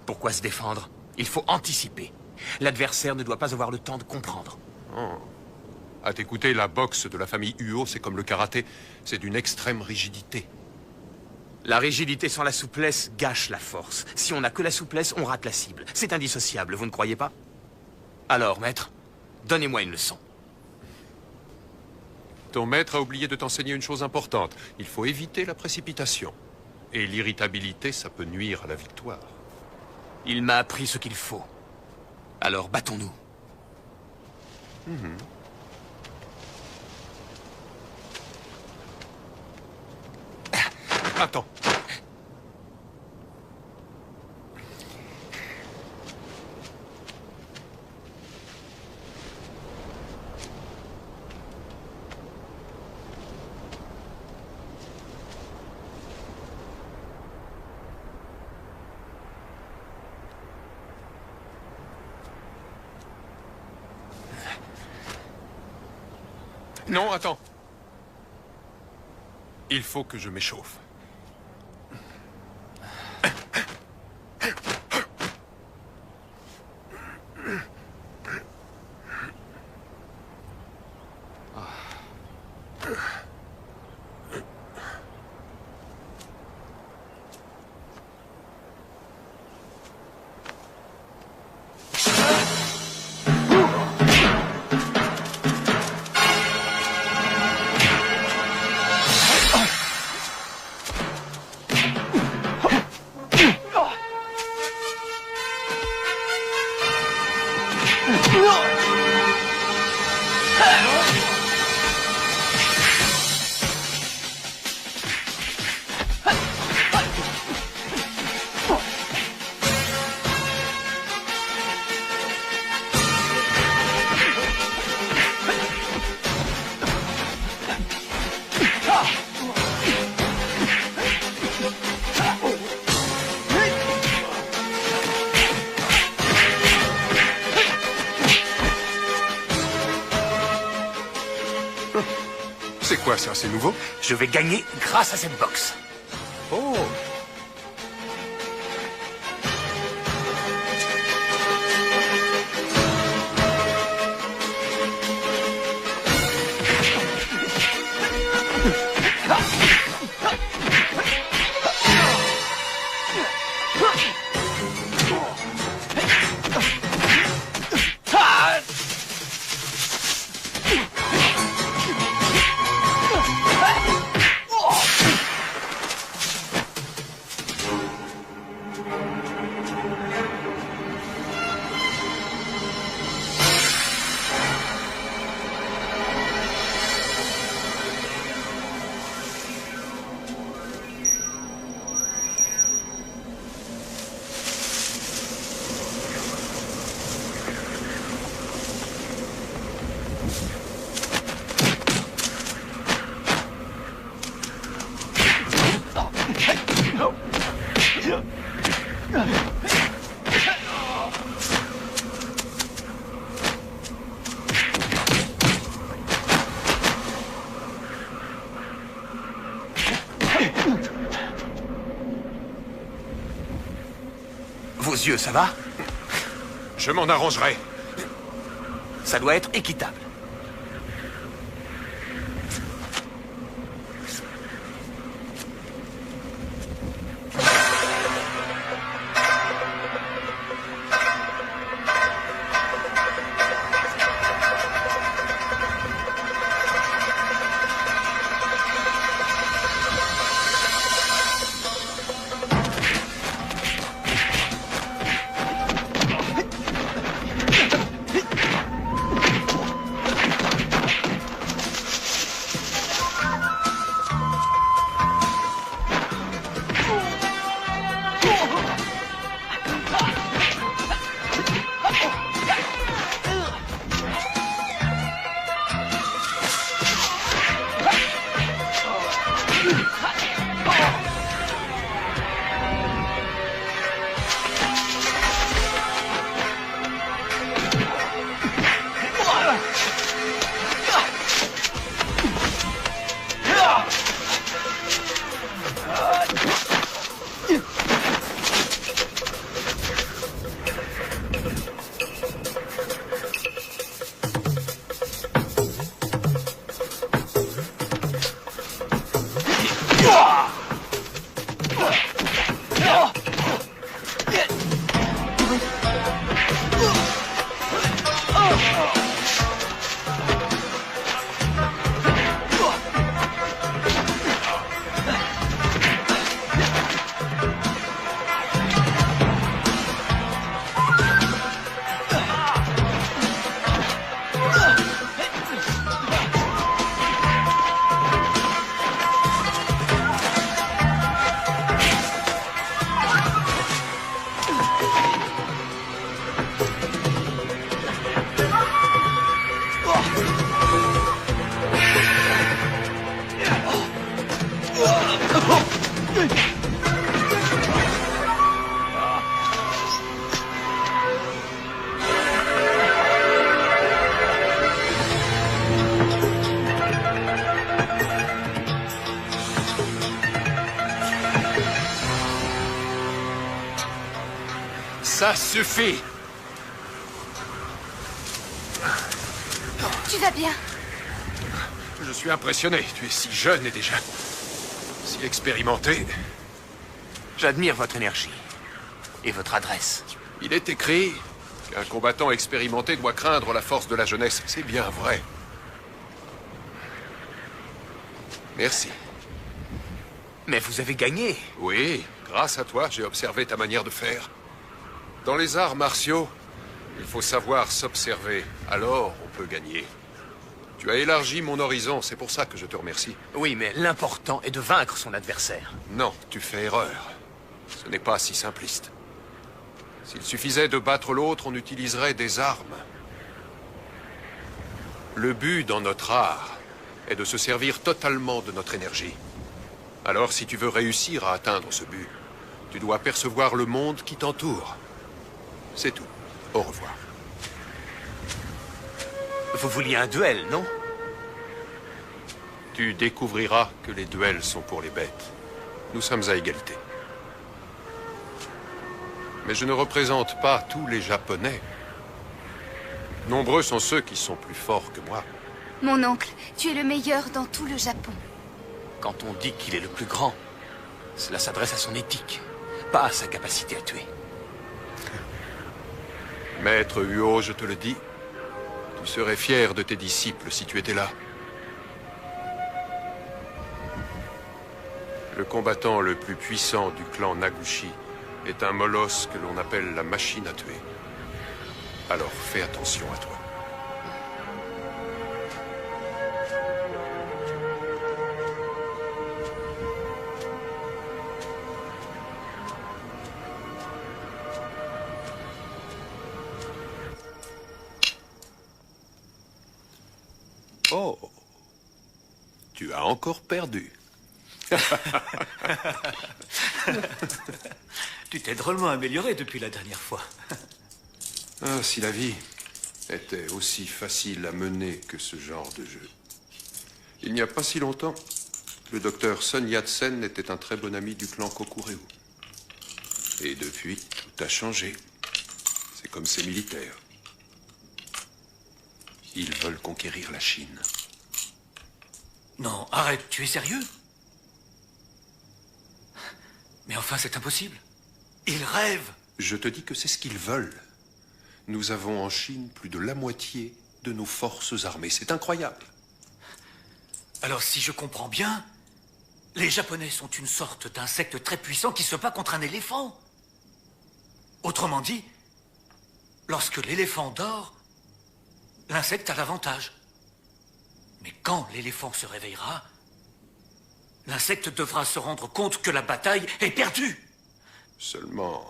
Pourquoi se défendre? Il faut anticiper. L'adversaire ne doit pas avoir le temps de comprendre. Oh. À t'écouter, la boxe de la famille Uo, c'est comme le karaté. C'est d'une extrême rigidité. La rigidité sans la souplesse gâche la force. Si on n'a que la souplesse, on rate la cible. C'est indissociable, vous ne croyez pas? Alors, maître, donnez-moi une leçon. Ton maître a oublié de t'enseigner une chose importante. Il faut éviter la précipitation. Et l'irritabilité, ça peut nuire à la victoire. Il m'a appris ce qu'il faut. Alors, battons-nous. Attends. Non, attends. Il faut que je m'échauffe. C'est quoi ça, c'est nouveau? Je vais gagner grâce à cette boxe. Oh! Vos yeux, ça va? Je m'en arrangerai. Ça doit être équitable. Ça suffit. Tu vas bien? Je suis impressionné. Tu es si jeune et déjà si expérimenté. J'admire votre énergie. Et votre adresse. Il est écrit qu'un combattant expérimenté doit craindre la force de la jeunesse. C'est bien vrai. Merci. Mais vous avez gagné. Oui, grâce à toi, j'ai observé ta manière de faire. Dans les arts martiaux, il faut savoir s'observer. Alors, on peut gagner. Tu as élargi mon horizon, c'est pour ça que je te remercie. Oui, mais l'important est de vaincre son adversaire. Non, tu fais erreur. Ce n'est pas si simpliste. S'il suffisait de battre l'autre, on utiliserait des armes. Le but dans notre art est de se servir totalement de notre énergie. Alors, si tu veux réussir à atteindre ce but, tu dois percevoir le monde qui t'entoure. C'est tout. Au revoir. Vous vouliez un duel, non? Tu découvriras que les duels sont pour les bêtes. Nous sommes à égalité. Mais je ne représente pas tous les Japonais. Nombreux sont ceux qui sont plus forts que moi. Mon oncle, tu es le meilleur dans tout le Japon. Quand on dit qu'il est le plus grand, cela s'adresse à son éthique, pas à sa capacité à tuer. Maître Uo, je te le dis, tu serais fier de tes disciples si tu étais là. Le combattant le plus puissant du clan Nagushi est un molosse que l'on appelle la machine à tuer. Alors fais attention à toi. Oh, tu as encore perdu. Tu t'es drôlement amélioré depuis la dernière fois. Ah, si la vie était aussi facile à mener que ce genre de jeu. Il n'y a pas si longtemps, le docteur Sun Yat-sen était un très bon ami du clan Kokureu. Et depuis, tout a changé. C'est comme ces militaires. Ils veulent conquérir la Chine. Non, arrête, tu es sérieux? Mais enfin, c'est impossible. Ils rêvent. Je te dis que c'est ce qu'ils veulent. Nous avons en Chine plus de la moitié de nos forces armées. C'est incroyable. Alors, si je comprends bien, les Japonais sont une sorte d'insecte très puissant qui se bat contre un éléphant. Autrement dit, lorsque l'éléphant dort, l'insecte a l'avantage. Mais quand l'éléphant se réveillera, l'insecte devra se rendre compte que la bataille est perdue. Seulement,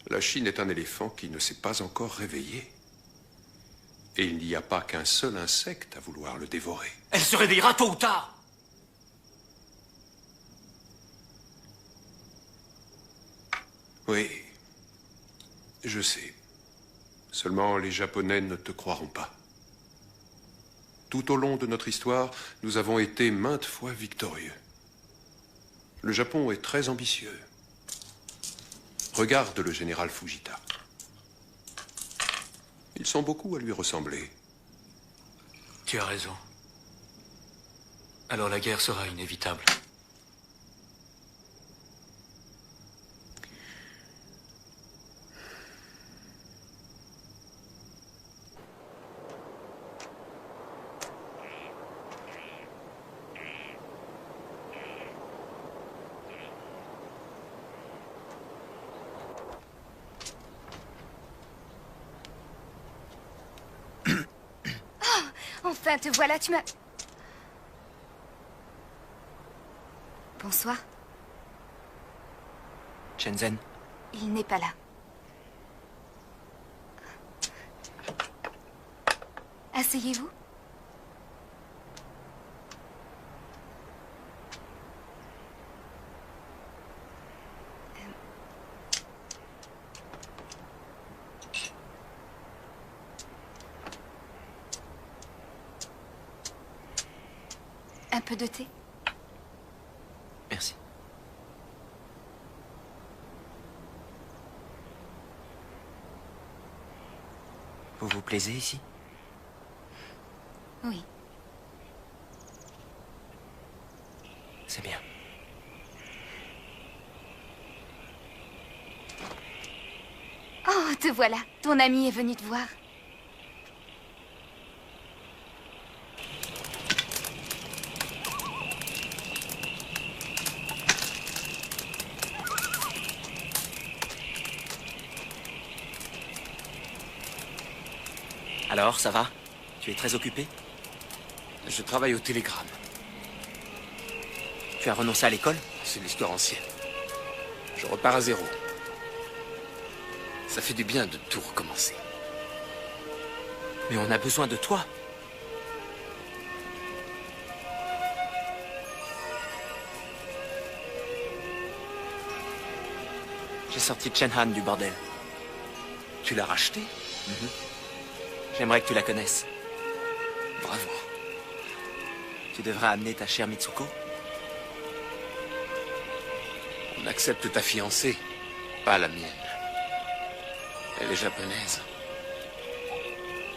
la Chine est un éléphant qui ne s'est pas encore réveillé. Et il n'y a pas qu'un seul insecte à vouloir le dévorer. Elle se réveillera tôt ou tard. Oui, je sais. Seulement, les Japonais ne te croiront pas. Tout au long de notre histoire, nous avons été maintes fois victorieux. Le Japon est très ambitieux. Regarde le général Fujita. Ils sont beaucoup à lui ressembler. Tu as raison. Alors la guerre sera inévitable. Enfin, te voilà, tu m'as... Bonsoir. Shenzhen. Il n'est pas là. Asseyez-vous. Un peu de thé? Merci. Vous vous plaisez ici? Oui. C'est bien. Oh, te voilà. Ton ami est venu te voir. Alors, ça va? Tu es très occupé? Je travaille au télégramme. Tu as renoncé à l'école? C'est l'histoire ancienne. Je repars à zéro. Ça fait du bien de tout recommencer. Mais on a besoin de toi. J'ai sorti Chen-Han du bordel. Tu l'as racheté? J'aimerais que tu la connaisses. Bravo. Tu devrais amener ta chère Mitsuko. On accepte ta fiancée, pas la mienne. Elle est japonaise.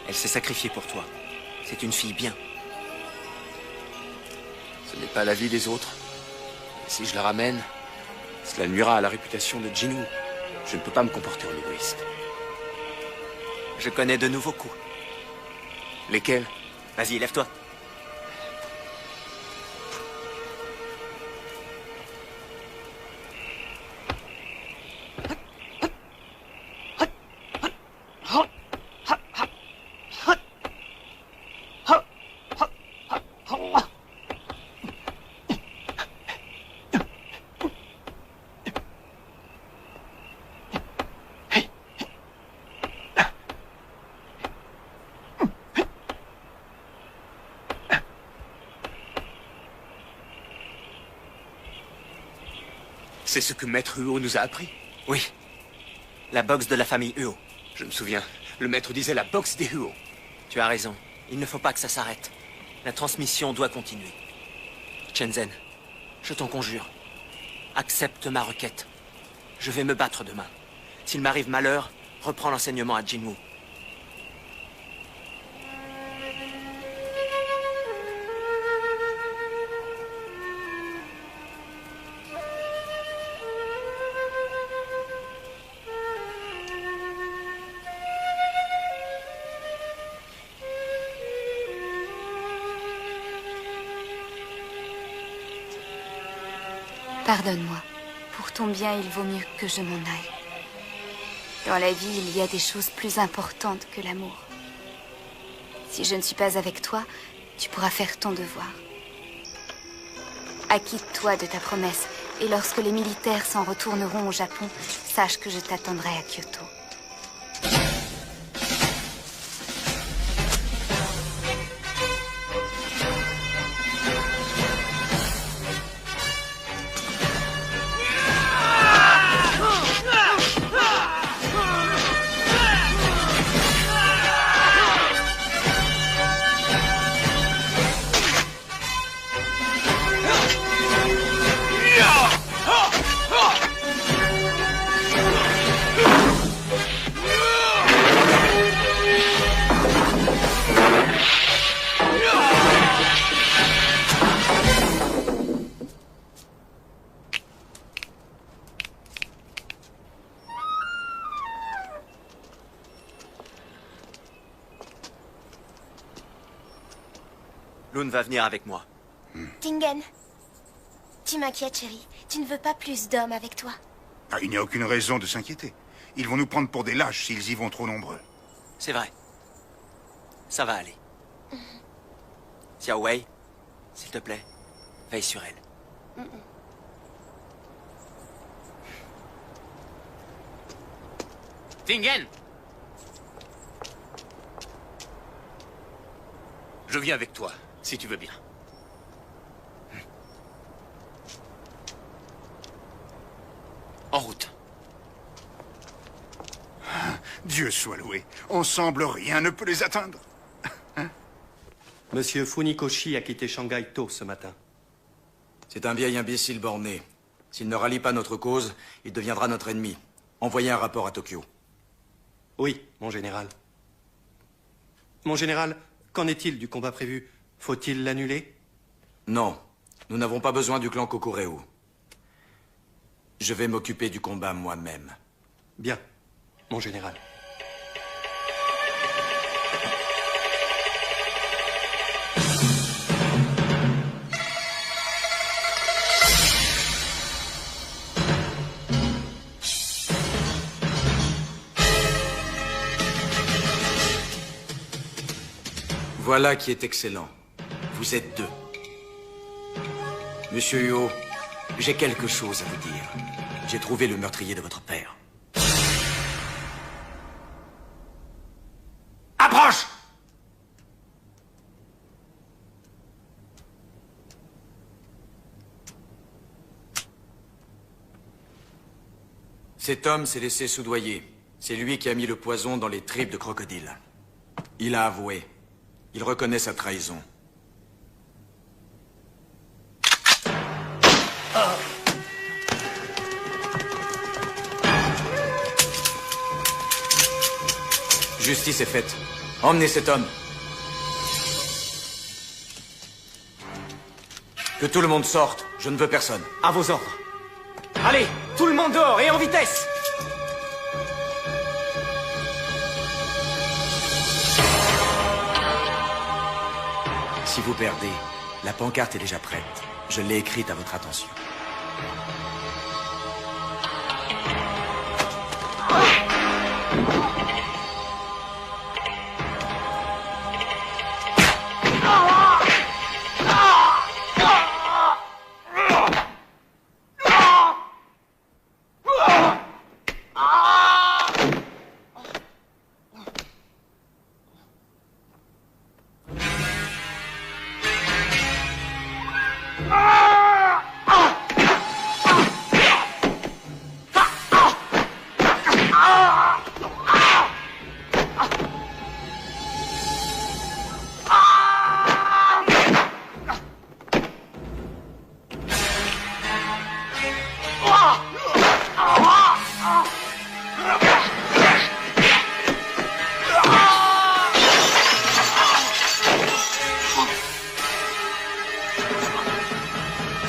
Elle s'est sacrifiée pour toi. C'est une fille bien. Ce n'est pas la vie des autres. Et si je la ramène, cela nuira à la réputation de Jinwoo. Je ne peux pas me comporter en égoïste. Je connais de nouveaux coups. Lesquels? Vas-y, lève-toi. C'est ce que Maître Huo nous a appris. Oui. La boxe de la famille Huo. Je me souviens. Le maître disait la boxe des Huo. Tu as raison. Il ne faut pas que ça s'arrête. La transmission doit continuer. Shenzhen, je t'en conjure. Accepte ma requête. Je vais me battre demain. S'il m'arrive malheur, reprends l'enseignement à Jinwoo. Pardonne-moi. Pour ton bien, il vaut mieux que je m'en aille. Dans la vie, il y a des choses plus importantes que l'amour. Si je ne suis pas avec toi, tu pourras faire ton devoir. Acquitte-toi de ta promesse, et lorsque les militaires s'en retourneront au Japon, sache que je t'attendrai à Kyoto. Lune va venir avec moi. Tingen, tu m'inquiètes, chérie. Tu ne veux pas plus d'hommes avec toi. Ah, il n'y a aucune raison de s'inquiéter. Ils vont nous prendre pour des lâches s'ils y vont trop nombreux. C'est vrai. Ça va aller. Xiao Wei, s'il te plaît, veille sur elle. Tingen! Je viens avec toi, si tu veux bien. En route. Dieu soit loué. Ensemble, rien ne peut les atteindre. Monsieur Funikoshi a quitté Shanghai tôt ce matin. C'est un vieil imbécile borné. S'il ne rallie pas notre cause, il deviendra notre ennemi. Envoyez un rapport à Tokyo. Oui, mon général. Mon général, qu'en est-il du combat prévu? Faut-il l'annuler? Non, nous n'avons pas besoin du clan Kokoreu. Je vais m'occuper du combat moi-même. Bien, mon général. Voilà qui est excellent. Vous êtes deux. Monsieur Huo, j'ai quelque chose à vous dire. J'ai trouvé le meurtrier de votre père. Approche! Cet homme s'est laissé soudoyer. C'est lui qui a mis le poison dans les tripes de crocodile. Il a avoué. Il reconnaît sa trahison. Justice est faite. Emmenez cet homme. Que tout le monde sorte. Je ne veux personne. À vos ordres. Allez, tout le monde dehors et en vitesse! Si vous perdez, la pancarte est déjà prête. Je l'ai écrite à votre attention.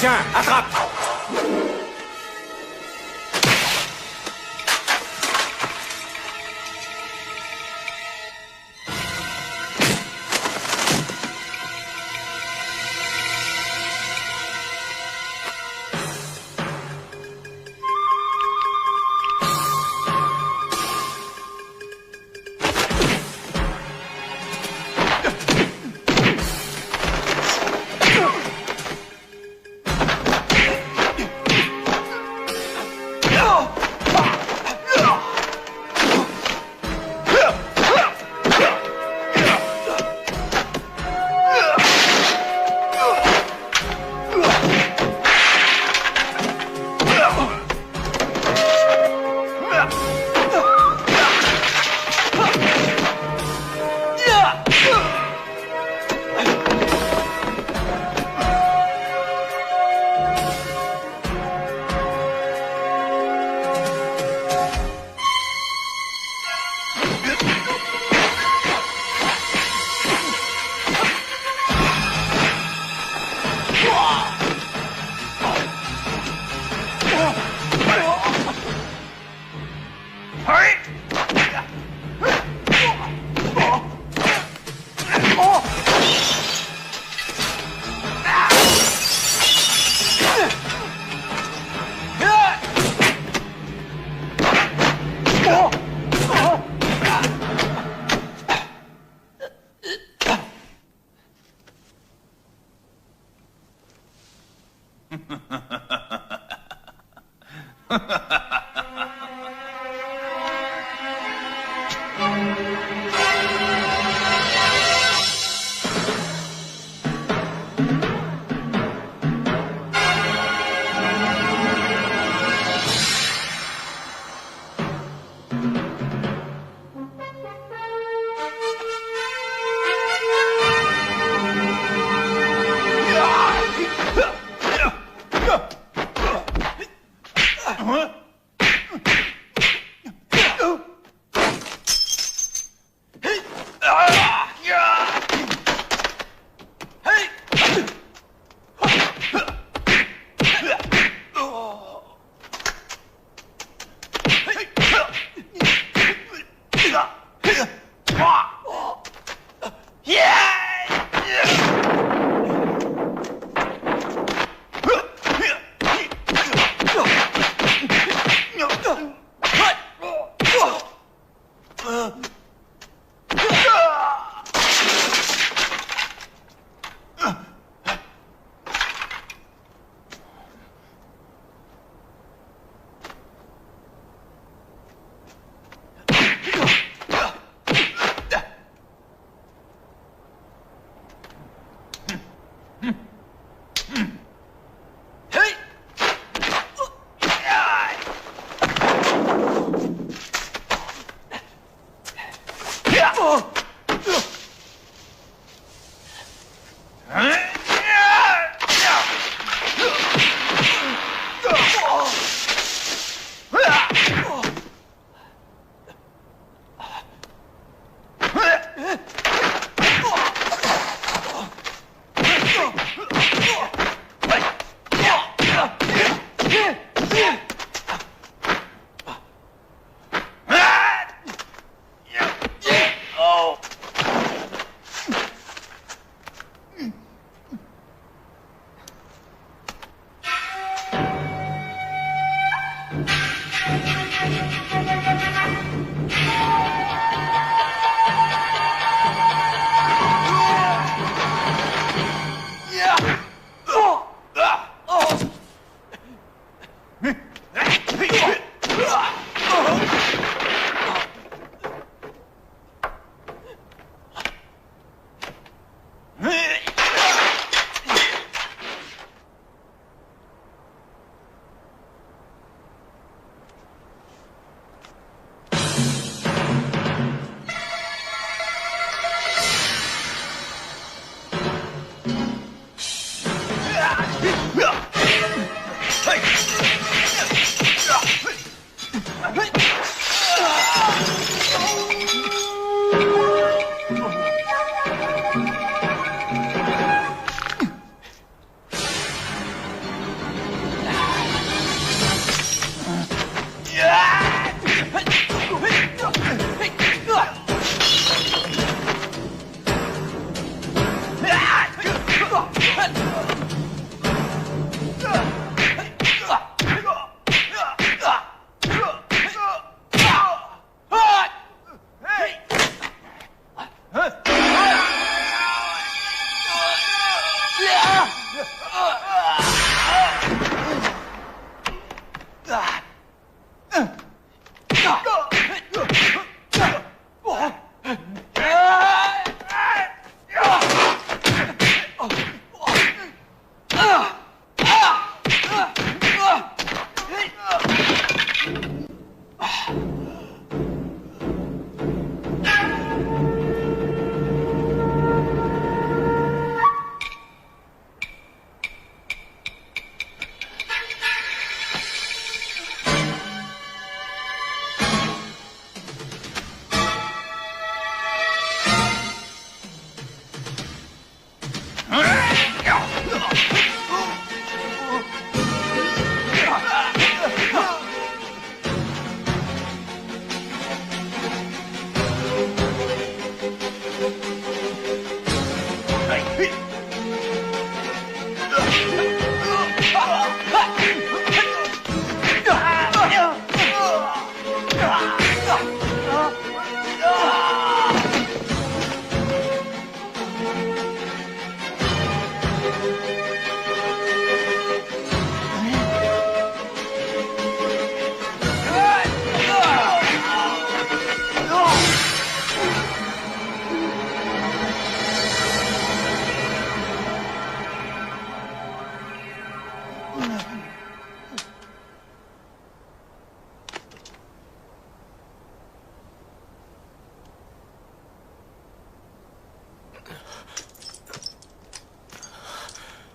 Tiens, attrape!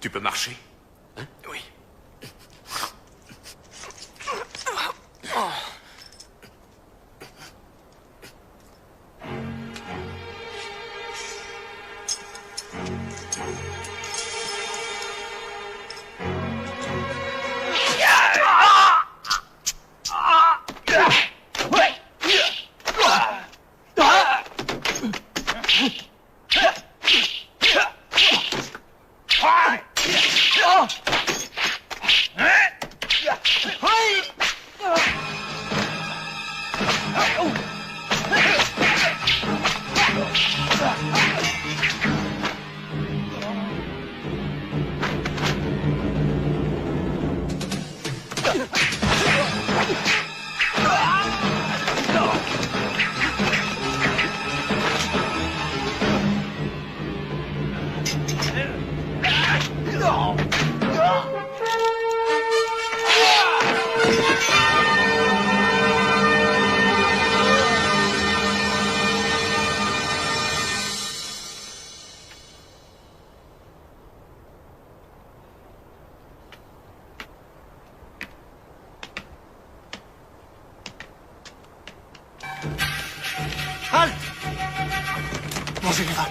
Tu peux marcher? Hein? Oui. Halte! Mon général.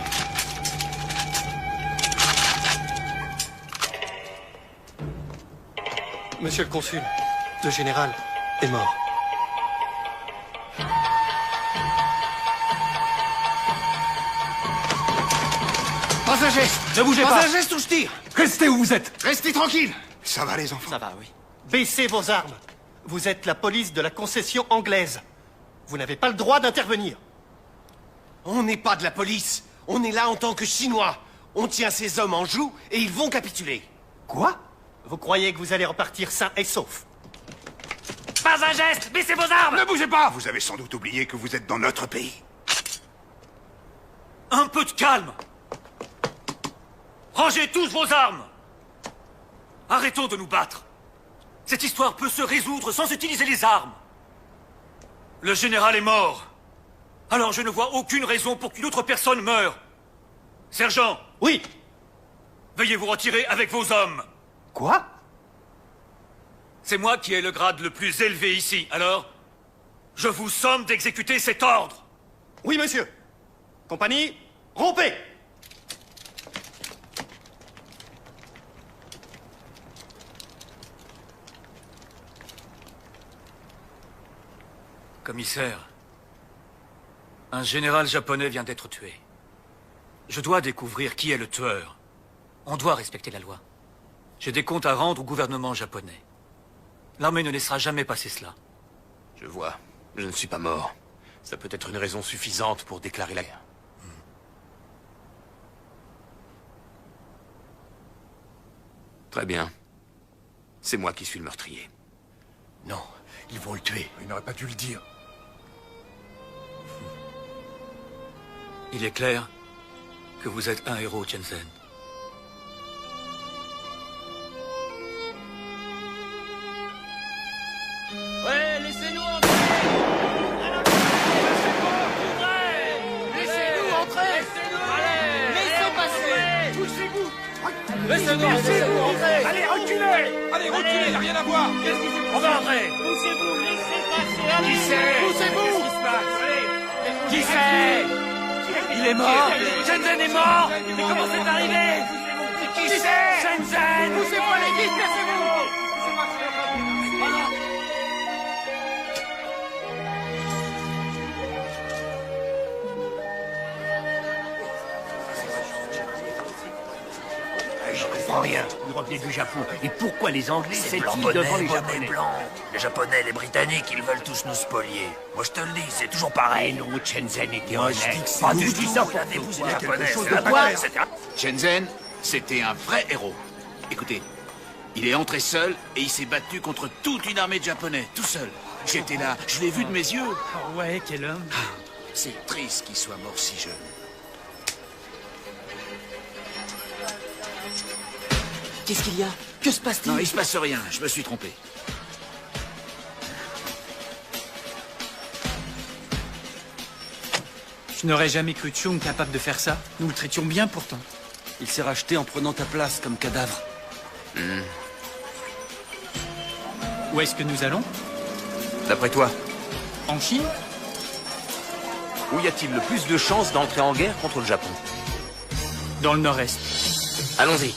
Monsieur le consul, le général est mort. Pas un geste! Ne bougez pas! pas. Un geste ou je tire! Restez où vous êtes! Restez tranquille! Ça va, les enfants? Ça va, oui. Baissez vos armes. Vous êtes la police de la concession anglaise. Vous n'avez pas le droit d'intervenir. On n'est pas de la police. On est là en tant que Chinois. On tient ces hommes en joue et ils vont capituler. Quoi? Vous croyez que vous allez repartir sain et sauf? Pas un geste! Baissez vos armes! Ne bougez pas! Vous avez sans doute oublié que vous êtes dans notre pays. Un peu de calme! Rangez tous vos armes! Arrêtons de nous battre. Cette histoire peut se résoudre sans utiliser les armes. Le général est mort. Alors je ne vois aucune raison pour qu'une autre personne meure. Sergent! Oui! Veuillez vous retirer avec vos hommes. Quoi? C'est moi qui ai le grade le plus élevé ici, alors je vous somme d'exécuter cet ordre. Oui, monsieur. Compagnie, rompez! Commissaire, un général japonais vient d'être tué. Je dois découvrir qui est le tueur. On doit respecter la loi. J'ai des comptes à rendre au gouvernement japonais. L'armée ne laissera jamais passer cela. Je vois. Je ne suis pas mort. Ça peut être une raison suffisante pour déclarer la guerre. Très bien. C'est moi qui suis le meurtrier. Non, ils vont le tuer. Il n'aurait pas dû le dire. Il est clair que vous êtes un héros, Shenzhen. Ouais, laissez-nous entrer! Laissez-nous entrer! Laissez passer! Touchez-vous! Laissez-nous entrer! Allez, reculez! Allez, reculez, il n'y a rien à voir! On va entrer! Poussez-vous! Laissez passer! Allez! Qui c'est? Poussez-vous! Qu'est-ce qui se passe? Allez! Qui c'est? Il est mort! Shenzhen est mort! Mais comment c'est arrivé? Qui c'est? Shenzhen! Poussez-vous, allez vite! Laissez-vous! Je comprends rien. Ils revenaient du Japon. Et pourquoi les Anglais s'étillent devant les Japonais? Les Japonais, les Britanniques, ils veulent tous nous spolier. Moi, je te le dis, c'est toujours pareil. Non, Shenzhen était Moi, honnête. je dis que c'est Pas vous du qui tout ça. Vous l'avez, vous, les Japonais. quelque chose C'est de la pas quoi? clair. C'était Shenzhen, c'était un vrai héros. Écoutez, il est entré seul et il s'est battu contre toute une armée de Japonais, tout seul. J'étais là, je l'ai vu de mes yeux. Oh ouais, quel homme. C'est triste qu'il soit mort si jeune. Qu'est-ce qu'il y a? Que se passe-t-il? Non, il se passe rien, je me suis trompé. Je n'aurais jamais cru Chung capable de faire ça. Nous le traitions bien pourtant. Il s'est racheté en prenant ta place comme cadavre. Où est-ce que nous allons? D'après toi, En Chine? où y a-t-il le plus de chances d'entrer en guerre contre le Japon? Dans le nord-est. Allons-y.